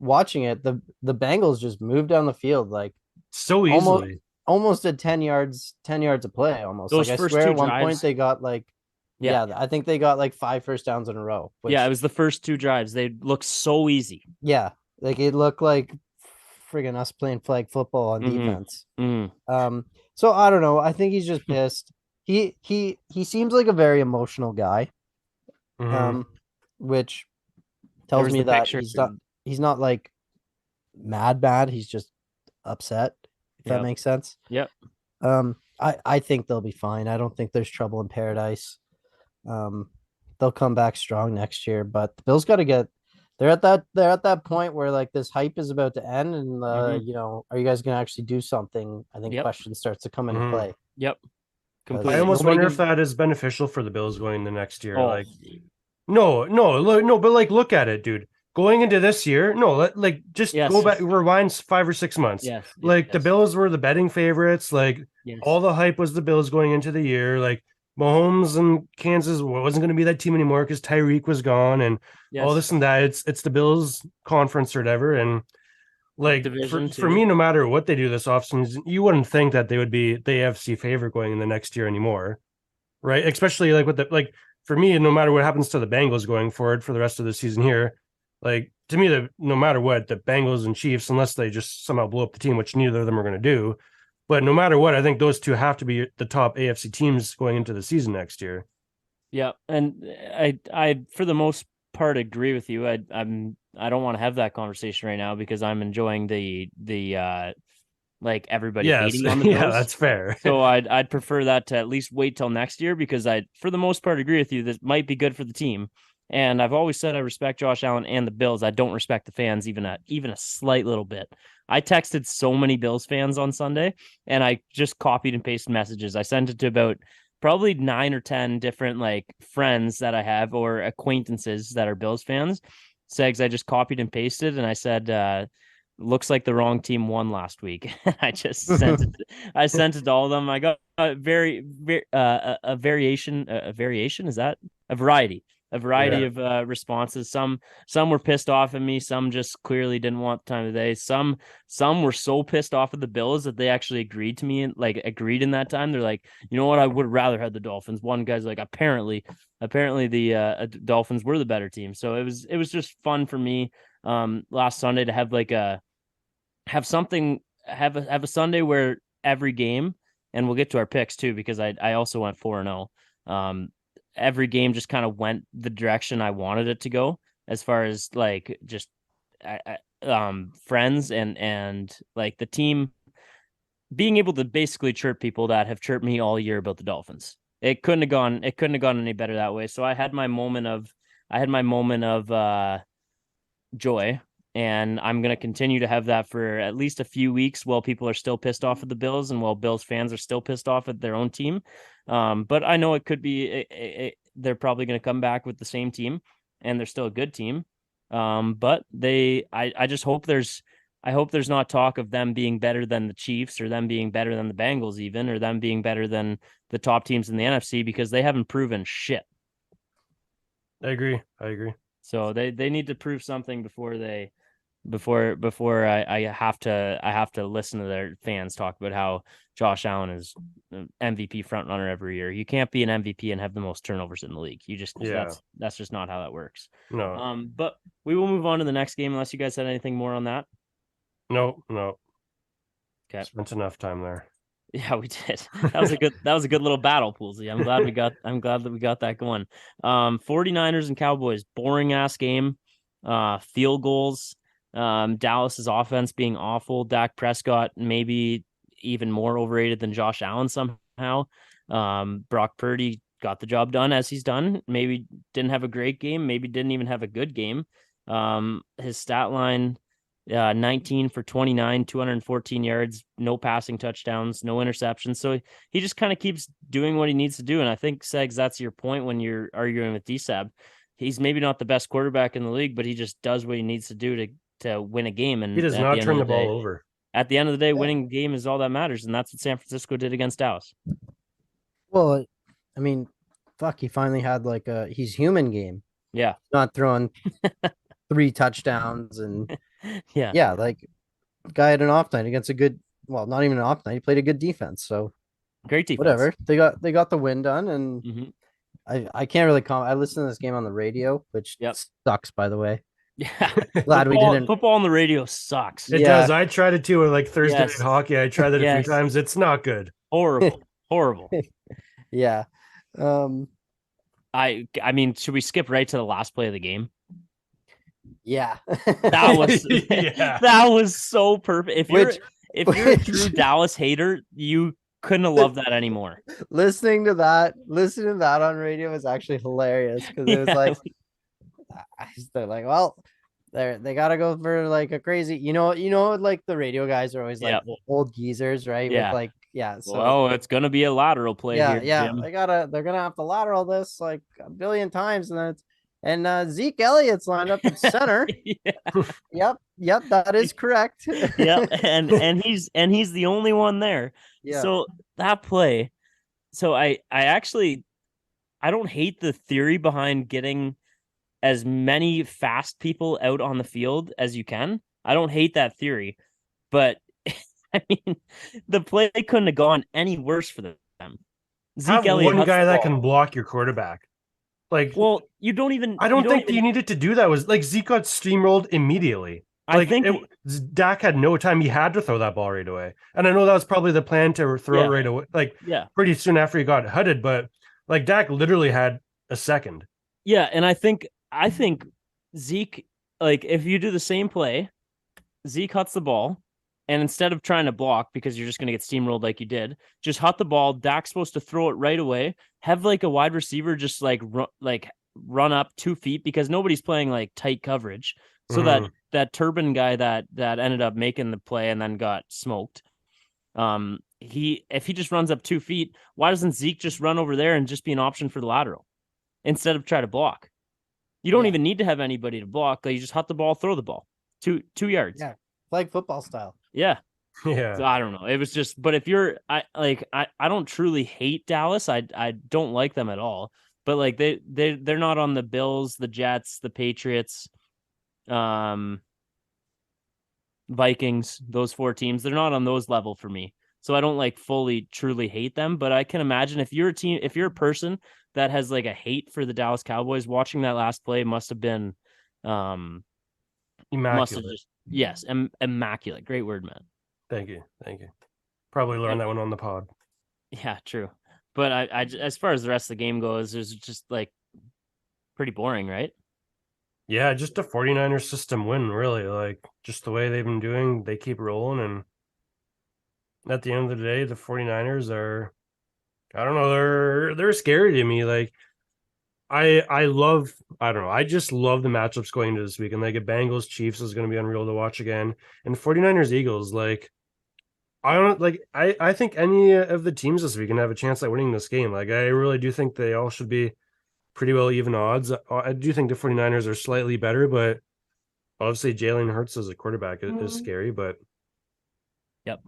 watching it, the Bengals just moved down the field like so almost easily. almost at 10 yards of play almost. Like Those I first swear two at one point drives, they got like yeah, I think they got like 5 first downs in a row, yeah, it which was the first two drives. They looked so easy. yeah, like it looked like friggin' us playing flag football on Mm-hmm. defense. Mm-hmm. So I don't know. I think he's just pissed. He seems like a very emotional guy. Mhm. Um, which There tells was me the that picture. he's not like mad. He's just upset, if that Yep. makes sense. Yep. I think they'll be fine. I don't think there's trouble in paradise. Um, they'll come back strong next year, but the Bills got to get. They're at that point where like this hype is about to end, and Mm-hmm. are you guys gonna actually do something? I think Yep. questions starts to come into Mhm. play Yep. because I Completely. almost nobody wonder if gives. that is beneficial for the Bills going the next year. Oh, Like, no, but like, look at it, dude. Going into this year, no, like just yes. go back, rewind 5 or 6 months. Yes. Like the Yes. Bills were the betting favorites. Like Yes. all the hype was the Bills going into the year. Like Mahomes and Kansas wasn't going to be that team anymore because Tyreek was gone and all Yes. this and that. It's the Bills conference or whatever, and like Division for too. me, no matter what they do this offseason, you wouldn't think that they would be the AFC favorite going in the next year anymore, right? Especially like with the like for me, no matter what happens to the Bengals going forward for the rest of the season here, like to me, no matter what, the Bengals and Chiefs, unless they just somehow blow up the team, which neither of them are going to do, but no matter what, I think those two have to be the top AFC teams going into the season next year. Yeah, and I for the most part agree with you. I don't want to have that conversation right now because I'm enjoying the like everybody Yes, hating on the yeah, Bills. that's fair. So I'd prefer that to at least wait till next year because I for the most part agree with you. This might be good for the team. And I've always said I respect Josh Allen and the Bills. I don't respect the fans even a slight little bit. I texted so many Bills fans on Sunday and I just copied and pasted messages. I sent it to about probably 9 or 10 different like friends that I have or acquaintances that are Bills fans. Segs, I just copied and pasted and I said, looks like the wrong team won last week. I just sent it. I sent it to all of them. I got a variation. A variation is that a variety? A variety Yeah. of responses. Some were pissed off at me. Some just clearly didn't want the time of day. Some were so pissed off at the Bills that they actually agreed to me and like agreed in that time. They're like, you know what? I would rather have the Dolphins. One guy's like, apparently the Dolphins were the better team. So it was just fun for me last Sunday to have like have a Sunday where every game, and we'll get to our picks too because I also went 4-0. Every game just kind of went the direction I wanted it to go as far as like just friends and like the team being able to basically chirp people that have chirped me all year about the Dolphins. It couldn't have gone any better that way. So I had my moment of joy And I'm going to continue to have that for at least a few weeks while people are still pissed off at the Bills and while Bills fans are still pissed off at their own team. But I know it could be, they're probably going to come back with the same team and they're still a good team. But I just hope I hope there's not talk of them being better than the Chiefs or them being better than the Bengals even, or them being better than the top teams in the NFC, because they haven't proven shit. I agree. So they need to prove something before I have to listen to their fans talk about how Josh Allen is MVP front runner every year. You can't be an MVP and have the most turnovers in the league. That's just not how that works. No. But we will move on to the next game unless you guys had anything more on that. No. Okay. Spent enough time there. Yeah, we did. That was a good little battle, Poolsy. I'm glad that we got that going. 49ers and Cowboys, boring ass game. Field goals. Dallas's offense being awful. Dak Prescott maybe even more overrated than Josh Allen somehow. Brock Purdy got the job done as he's done. Maybe didn't have a great game. Maybe didn't even have a good game. His stat line, 19 for 29, 214 yards, no passing touchdowns, no interceptions. So he just kind of keeps doing what he needs to do. And I think, Segs, that's your point when you're arguing with DiSab. He's maybe not the best quarterback in the league, but he just does what he needs to do to win a game. And he does not turn the ball over. At the end of the day, winning a game is all that matters. And that's what San Francisco did against Dallas. Well, I mean, fuck, he finally had like he's human game. Yeah. Not throwing 3 touchdowns and yeah, like guy had an off night against not even an off night. He played a good defense. So great defense. Whatever. They got the win done, and I can't really comment. I listened to this game on the radio, which sucks, by the way. Yeah. Glad we didn't. Football on the radio sucks. It does. I tried it too with like Thursday night hockey. I tried it a few times. It's not good. Horrible. Yeah. I mean, should we skip right to the last play of the game? Yeah. That was so perfect. If you're a true Dallas hater, you couldn't have loved that anymore. Listening to that on radio was actually hilarious because it was like they're like, well, they gotta go for like a crazy, like the radio guys are always like old geezers, right? Yeah. With like, so well, it's gonna be a lateral play here. Jim. They're gonna have to lateral this like a billion times, and Zeke Elliott's lined up at center. Yep, that is correct. and he's the only one there. Yeah. So that play. So I don't hate the theory behind getting as many fast people out on the field as you can. I don't hate that theory, but I mean, the play couldn't have gone any worse for them. Zeke Elliott, one guy that can block your quarterback. Like, well, you don't even. I don't think you needed to do that. Was like Zeke got steamrolled immediately. I think Dak had no time. He had to throw that ball right away. And I know that was probably the plan to throw it right away. Like, pretty soon after he got hutted, but like Dak literally had a second. Yeah, and I think Zeke, like, if you do the same play, Zeke huts the ball, and instead of trying to block because you're just going to get steamrolled like you did, just hut the ball. Dak's supposed to throw it right away. Have like a wide receiver just like run up 2 feet because nobody's playing like tight coverage. So that Turban guy that ended up making the play and then got smoked. If he just runs up 2 feet, why doesn't Zeke just run over there and just be an option for the lateral instead of try to block? You don't even need to have anybody to block. Like, you just hut the ball, throw the ball 2 yards. Yeah, like football style. Yeah. Yeah. So I don't know. It was just, but if you're, I don't truly hate Dallas. I don't like them at all. But like they're not on the Bills, the Jets, the Patriots, Vikings, those 4 teams. They're not on those level for me. So I don't like fully truly hate them, but I can imagine if you're a person that has like a hate for the Dallas Cowboys, watching that last play must have been immaculate. Immaculate. Great word, man. Thank you. Probably learned that one on the pod. Yeah, true. But I as far as the rest of the game goes, it's just like pretty boring, right? Yeah, just a 49ers system win, really. Like, just the way they've been doing, they keep rolling. And at the end of the day, the 49ers are, I don't know, they're scary to me. Like, I love I don't know. I just love the matchups going into this week. And like a Bengals Chiefs is going to be unreal to watch again. And 49ers Eagles, like, I don't like, I think any of the teams this week can have a chance at winning this game. Like, I really do think they all should be pretty well even odds. I do think the 49ers are slightly better, but obviously Jalen Hurts as a quarterback is scary. But Yep.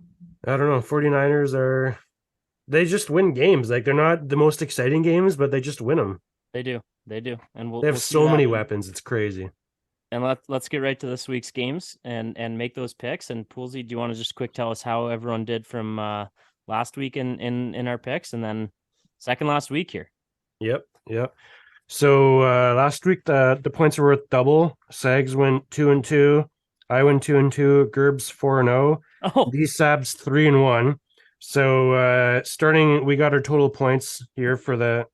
I don't know. 49ers are, they just win games. Like, they're not the most exciting games, but they just win them. They do. They do. And They have we'll see so what many happens. weapons. It's crazy. And let's get right to this week's games and make those picks. And Poolsy, do you want to just quick tell us how everyone did from last week in our picks, and then second last week here? Yep. So last week the points were worth double. Segs went 2-2. I went 2-2. Gerbs 4-0. Oh, DiSabs 3-1. So starting, we got our total points here for the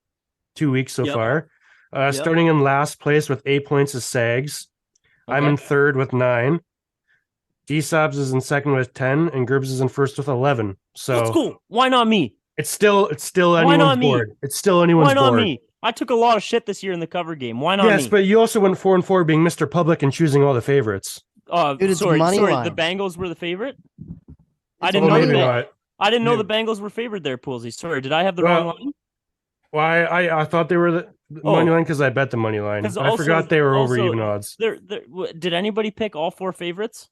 2 weeks so Yep. far. Starting in last place with 8 points is Segs. I'm okay. in third with 9. DiSabs is in second with 10, and Gerbs is in first with 11. So That's cool. Why not me? it's still Why anyone's not me? board. It's still anyone's Why not board. me? I took a lot of shit this year in the cover game. Why not Yes, me? but you also went 4-4 being Mr. Public and choosing all the favorites. Dude, it's sorry, money the line. Bengals were the favorite. I It's didn't know money the maybe line. not. I didn't know Yeah. the Bengals were favored there, Poolsy. Sorry, did I have the Well, wrong line? Why I thought they were the money line because I bet the money line. 'Cause I forgot they were over also, even odds. Did anybody pick all 4 favorites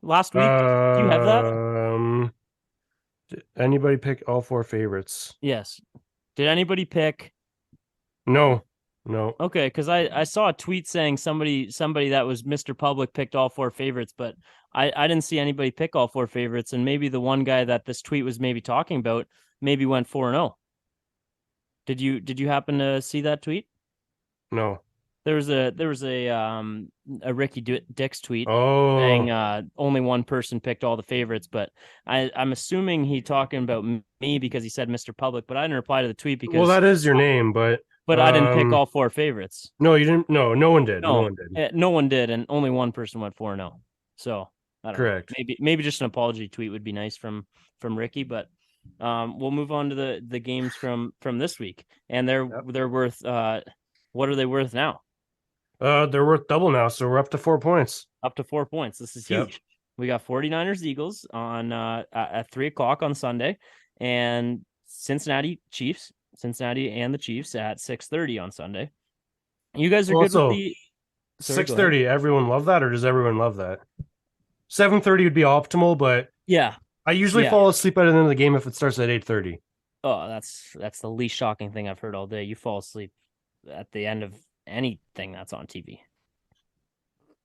last week? Do you have that? Did anybody pick all 4 favorites? Yes. Did anybody pick? No. Okay, because I saw a tweet saying somebody that was Mr. Public picked all 4 favorites, but I didn't see anybody pick all 4 favorites, and maybe the one guy that this tweet was maybe talking about maybe went 4-0. Did you happen to see that tweet? No. There was a Ricky Dix tweet saying Oh. only one person picked all the favorites, but I'm assuming he talking about me because he said Mr. Public, but I didn't reply to the tweet because Well, that is your name, but I didn't pick all 4 favorites. No, you didn't. No one did. No, No one did. no one did, and only one person went 4-0. So I don't Correct. know. Maybe just an apology tweet would be nice from Ricky, but we'll move on to the games from this week, and they're worth what are they worth now? They're worth double now, so we're up to 4 points. Up to 4 points. This is Yep. huge. We got 49ers Eagles on at 3:00 on Sunday, and Cincinnati and the Chiefs at 6:30 on Sunday. You guys are good with the 6:30. Everyone love that, or does everyone love that? 7:30 would be optimal, but yeah. I usually fall asleep at the end of the game if it starts at 8:30. Oh, that's the least shocking thing I've heard all day. You fall asleep at the end of anything that's on TV.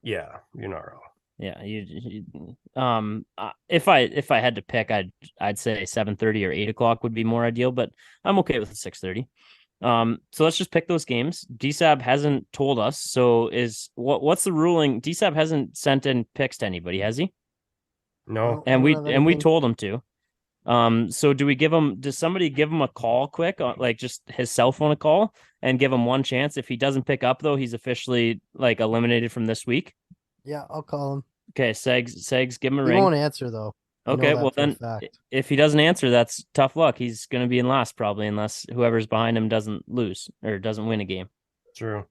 Yeah, you're not wrong. Yeah, if I had to pick, I'd say 7:30 or 8:00 would be more ideal, but I'm okay with 6:30. So let's just pick those games. DSAB hasn't told us, so what's the ruling? DSAB hasn't sent in picks to anybody, has he? No. And we told him to. So does somebody give him a call quick, like just his cell phone a call, and give him one chance? If he doesn't pick up though, he's officially like eliminated from this week. Yeah, I'll call him. Okay, Segs, give him a He ring. won't answer though. Okay, well then, if he doesn't answer, that's tough luck. He's going to be in last probably, unless whoever's behind him doesn't lose or doesn't win a game. True.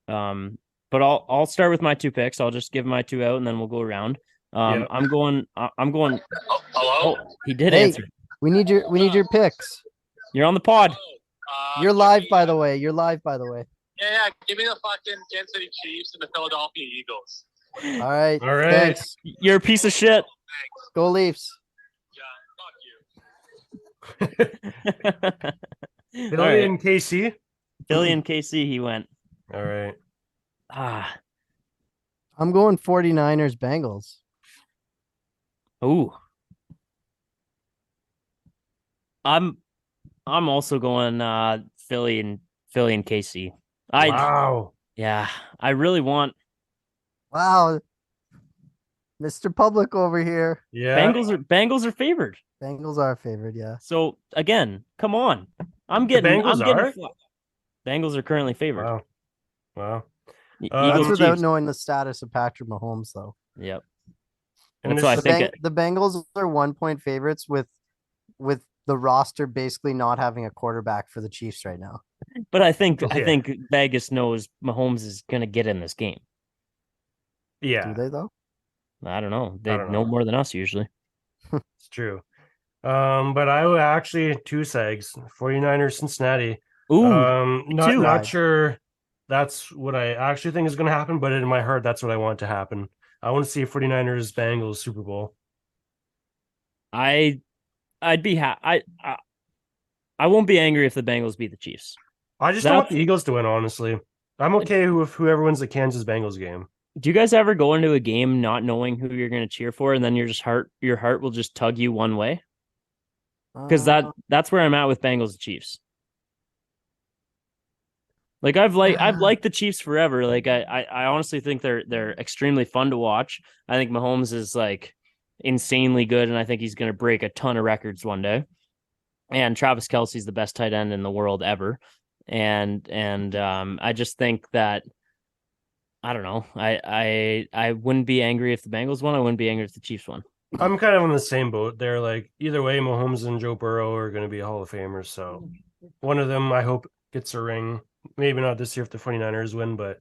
But I'll start with my 2 picks. I'll just give my 2 out, and then we'll go around. Yep. I'm going. Hello. Oh, he did Hey, answer. We need your picks. You're on the pod. You're live, by the way. You're live, by the way. Yeah. Give me the fucking Kansas City Chiefs and the Philadelphia Eagles. All right. All right. Thanks. You're a piece of shit. Go Leafs. Yeah, fuck you. Philly All right. and KC. Philly and KC, he went. All right. I'm going 49ers Bengals. Ooh. I'm also going Philly and KC. Wow. Yeah, I really want Wow. Mr. Public over here. Yeah. Bengals are favored. Bengals are favored, yeah. So again, come on. Bengals are currently favored. Wow. That's Eagles, without Chiefs. knowing the status of Patrick Mahomes, though. Yep. And That's why I think The Bengals are 1-point favorites with the roster basically not having a quarterback for the Chiefs right now. But I think Yeah. Vegas knows Mahomes is gonna get in this game. Yeah, Do they though? I don't know. They don't know know. more than us usually. it's true. But I would actually two segs, 49ers Cincinnati. Ooh, me Not too. Why? sure that's what I actually think is going to happen, but in my heart, that's what I want to happen. I want to see 49ers Bengals Super Bowl. I'd be I won't be angry if the Bengals beat the Chiefs. I just don't want the Eagles to win, honestly. I'm okay with whoever wins the Kansas Bengals game. Do you guys ever go into a game not knowing who you're going to cheer for, and then your heart will just tug you one way? Because that's where I'm at with Bengals Chiefs. Like I've liked the Chiefs forever. Like I honestly think they're extremely fun to watch. I think Mahomes is like insanely good, and I think he's going to break a ton of records one day. And Travis Kelce's the best tight end in the world ever. And I just think that I don't know. I wouldn't be angry if the Bengals won. I wouldn't be angry if the Chiefs won. I'm kind of on the same boat. They're like either way, Mahomes and Joe Burrow are going to be Hall of Famers. So one of them, I hope, gets a ring. Maybe not this year if the 49ers win, but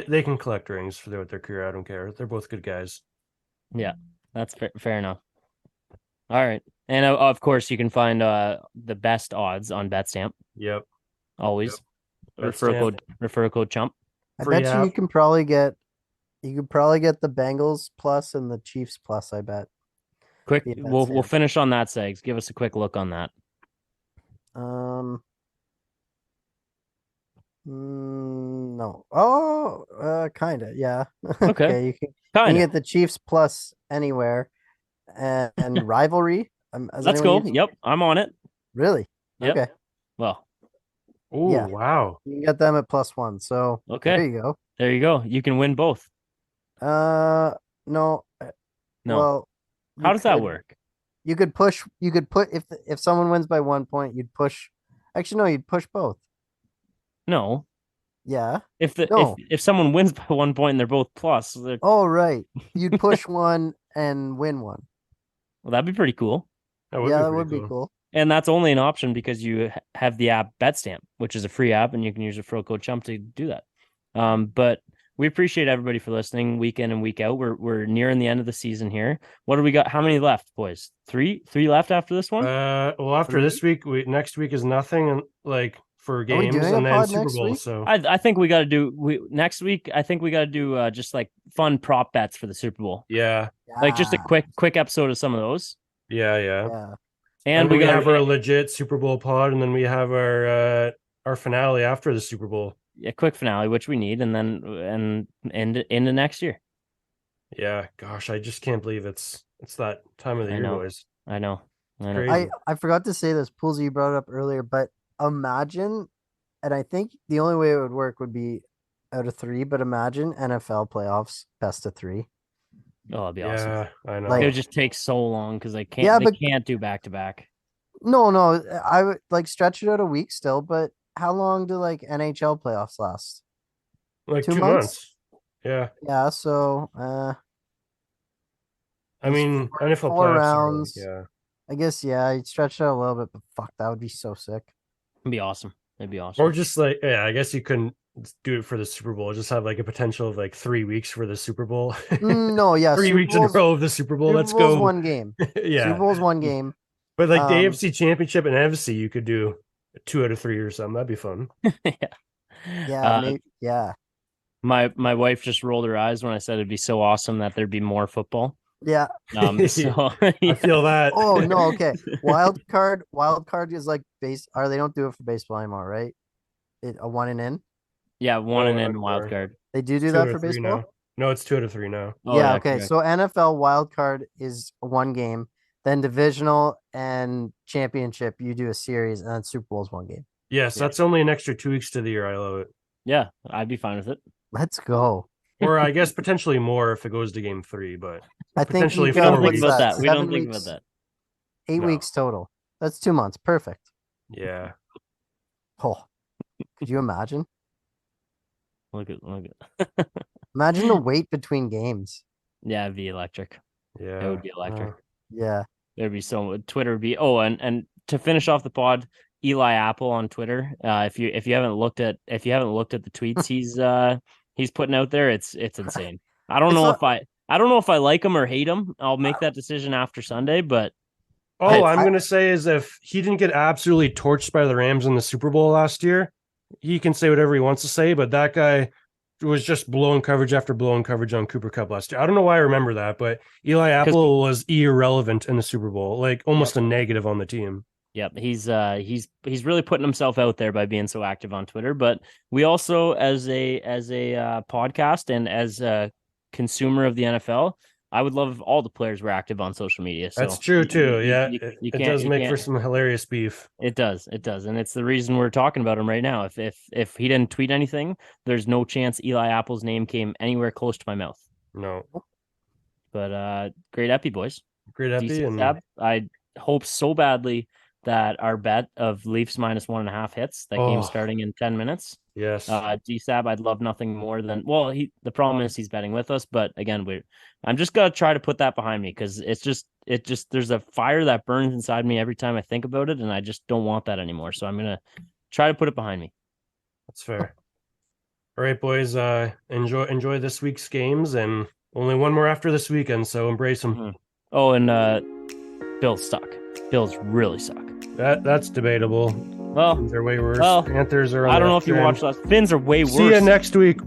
they can collect rings throughout their career. I don't care. They're both good guys. Yeah, that's fair enough. All right. And of course, you can find the best odds on BetStamp. Yep. Always. Yep. Refer code Chump. I Free bet you app. could probably get the Bengals plus and the Chiefs plus, I bet. Quick, Yeah, we'll finish on that, Segs. Give us a quick look on that. No. Oh, kind of. Yeah. Okay. You can Kinda. get the Chiefs plus anywhere and rivalry. Let's go. Yep, I'm on it. Really? Yep. Okay. Well, Oh, Yeah. wow. You can get them at +1. So okay. there you go. There you go. You can win both. No. No. Well, How does that work? You could put if someone wins by 1 point, you'd push. Actually, no, you'd push both. No. Yeah. If someone wins by 1 point and they're both plus, Oh, right. You'd push one and win one. well, that'd be pretty cool. That would be cool. And that's only an option because you have the app BetStamp, which is a free app, and you can use the referral code Chump to do that. But we appreciate everybody for listening week in and week out. We're nearing the end of the season here. What do we got? How many left, boys? Three left after this one? Well, after this week, next week is nothing, and like for Are we games doing a and then pod Super next Bowl. week? So I think we got to do next week. I think we got to do just like fun prop bets for the Super Bowl. yeah, Like just a quick episode of some of those. yeah. And we have our legit Super Bowl pod, and then we have our finale after the Super Bowl. A quick finale, which we need, and then into next year. Yeah, gosh, I just can't believe it's that time of the year, boys. I know. Crazy. I forgot to say this, Poolsy, you brought it up earlier, but imagine, and I think the only way it would work would be out of 3, but imagine NFL playoffs best of 3. Oh, it'd be awesome. Yeah, I know. Like- It would just take so long because they can't do back to back. No, I would like stretch it out a week still, but how long do like NHL playoffs last? Like 2 2 months. Yeah. Yeah, so I mean, NFL 4 playoffs rounds. yeah. I guess you'd stretch it out a little bit, but fuck, that would be so sick. It'd be awesome. It'd be awesome. Or just like, yeah, I guess you couldn't do it for the Super Bowl. Just have like a potential of like 3 weeks for the Super Bowl. No, yeah, 3 weeks in a row of the Super Bowl. Let's Super Bowl's go. 1 game. Yeah. Super Bowl's 1 game. But like the AFC Championship and NFC, you could do 2 out of 3 or something. That'd be fun. Yeah. My wife just rolled her eyes when I said it'd be so awesome that there'd be more football. Yeah. So I feel that. Oh no, okay. Wild card is like they don't do it for baseball anymore, right? A 1 and in. Yeah, 1 and in wild card. They do 2 that out for of 3 baseball. now. No, it's 2 out of 3 now. Oh, yeah, okay. correct. So NFL wild card is 1 game, then divisional and championship you do a series, and then Super Bowl is 1 game. Yes, that's only an extra 2 weeks to the year. I love it. Yeah, I'd be fine with it. Let's go. Or I guess potentially more if it goes to game 3, but I think potentially you We got, don't think what's about that. We 7 don't think weeks? about that. 8 No. weeks total. That's 2 months. Perfect. yeah. Oh, could you imagine? Look at. Imagine the wait between games. Yeah, it'd be electric. Yeah. It would be electric. Yeah. There'd be so Twitter would be. Oh, and to finish off the pod, Eli Apple on Twitter. If you haven't looked at the tweets he's putting out there, it's insane. I don't know if I like him or hate him. I'll make that decision after Sunday, but All I'm going to say is if he didn't get absolutely torched by the Rams in the Super Bowl last year, he can say whatever he wants to say, but that guy was just blowing coverage after blowing coverage on Cooper Kupp last year. I don't know why I remember that, but Eli Apple was irrelevant in the Super Bowl, like almost a negative on the team. Yep, he's really putting himself out there by being so active on Twitter. But we also, as a podcast and as a consumer of the NFL, I would love if all the players were active on social media. So that's true too. It does make for some hilarious beef. It does, and it's the reason we're talking about him right now. If he didn't tweet anything, there's no chance Eli Apple's name came anywhere close to my mouth. No. But great epi, boys. Great epi, and I hope so badly that our bet of Leafs -1.5 hits. That game starting in 10 minutes. Yes. DiSab, I'd love nothing more than the problem is he's betting with us, but again, I'm just gonna try to put that behind me because it just there's a fire that burns inside me every time I think about it, and I just don't want that anymore. So I'm gonna try to put it behind me. That's fair. All right, boys. Enjoy this week's games, and only one more after this weekend, so embrace them. Mm-hmm. Oh, and Bills suck. Bills really suck. That's debatable. Well, they're way worse. Well, Panthers are. I don't know if you watched last. Finns are way worse. See you next week.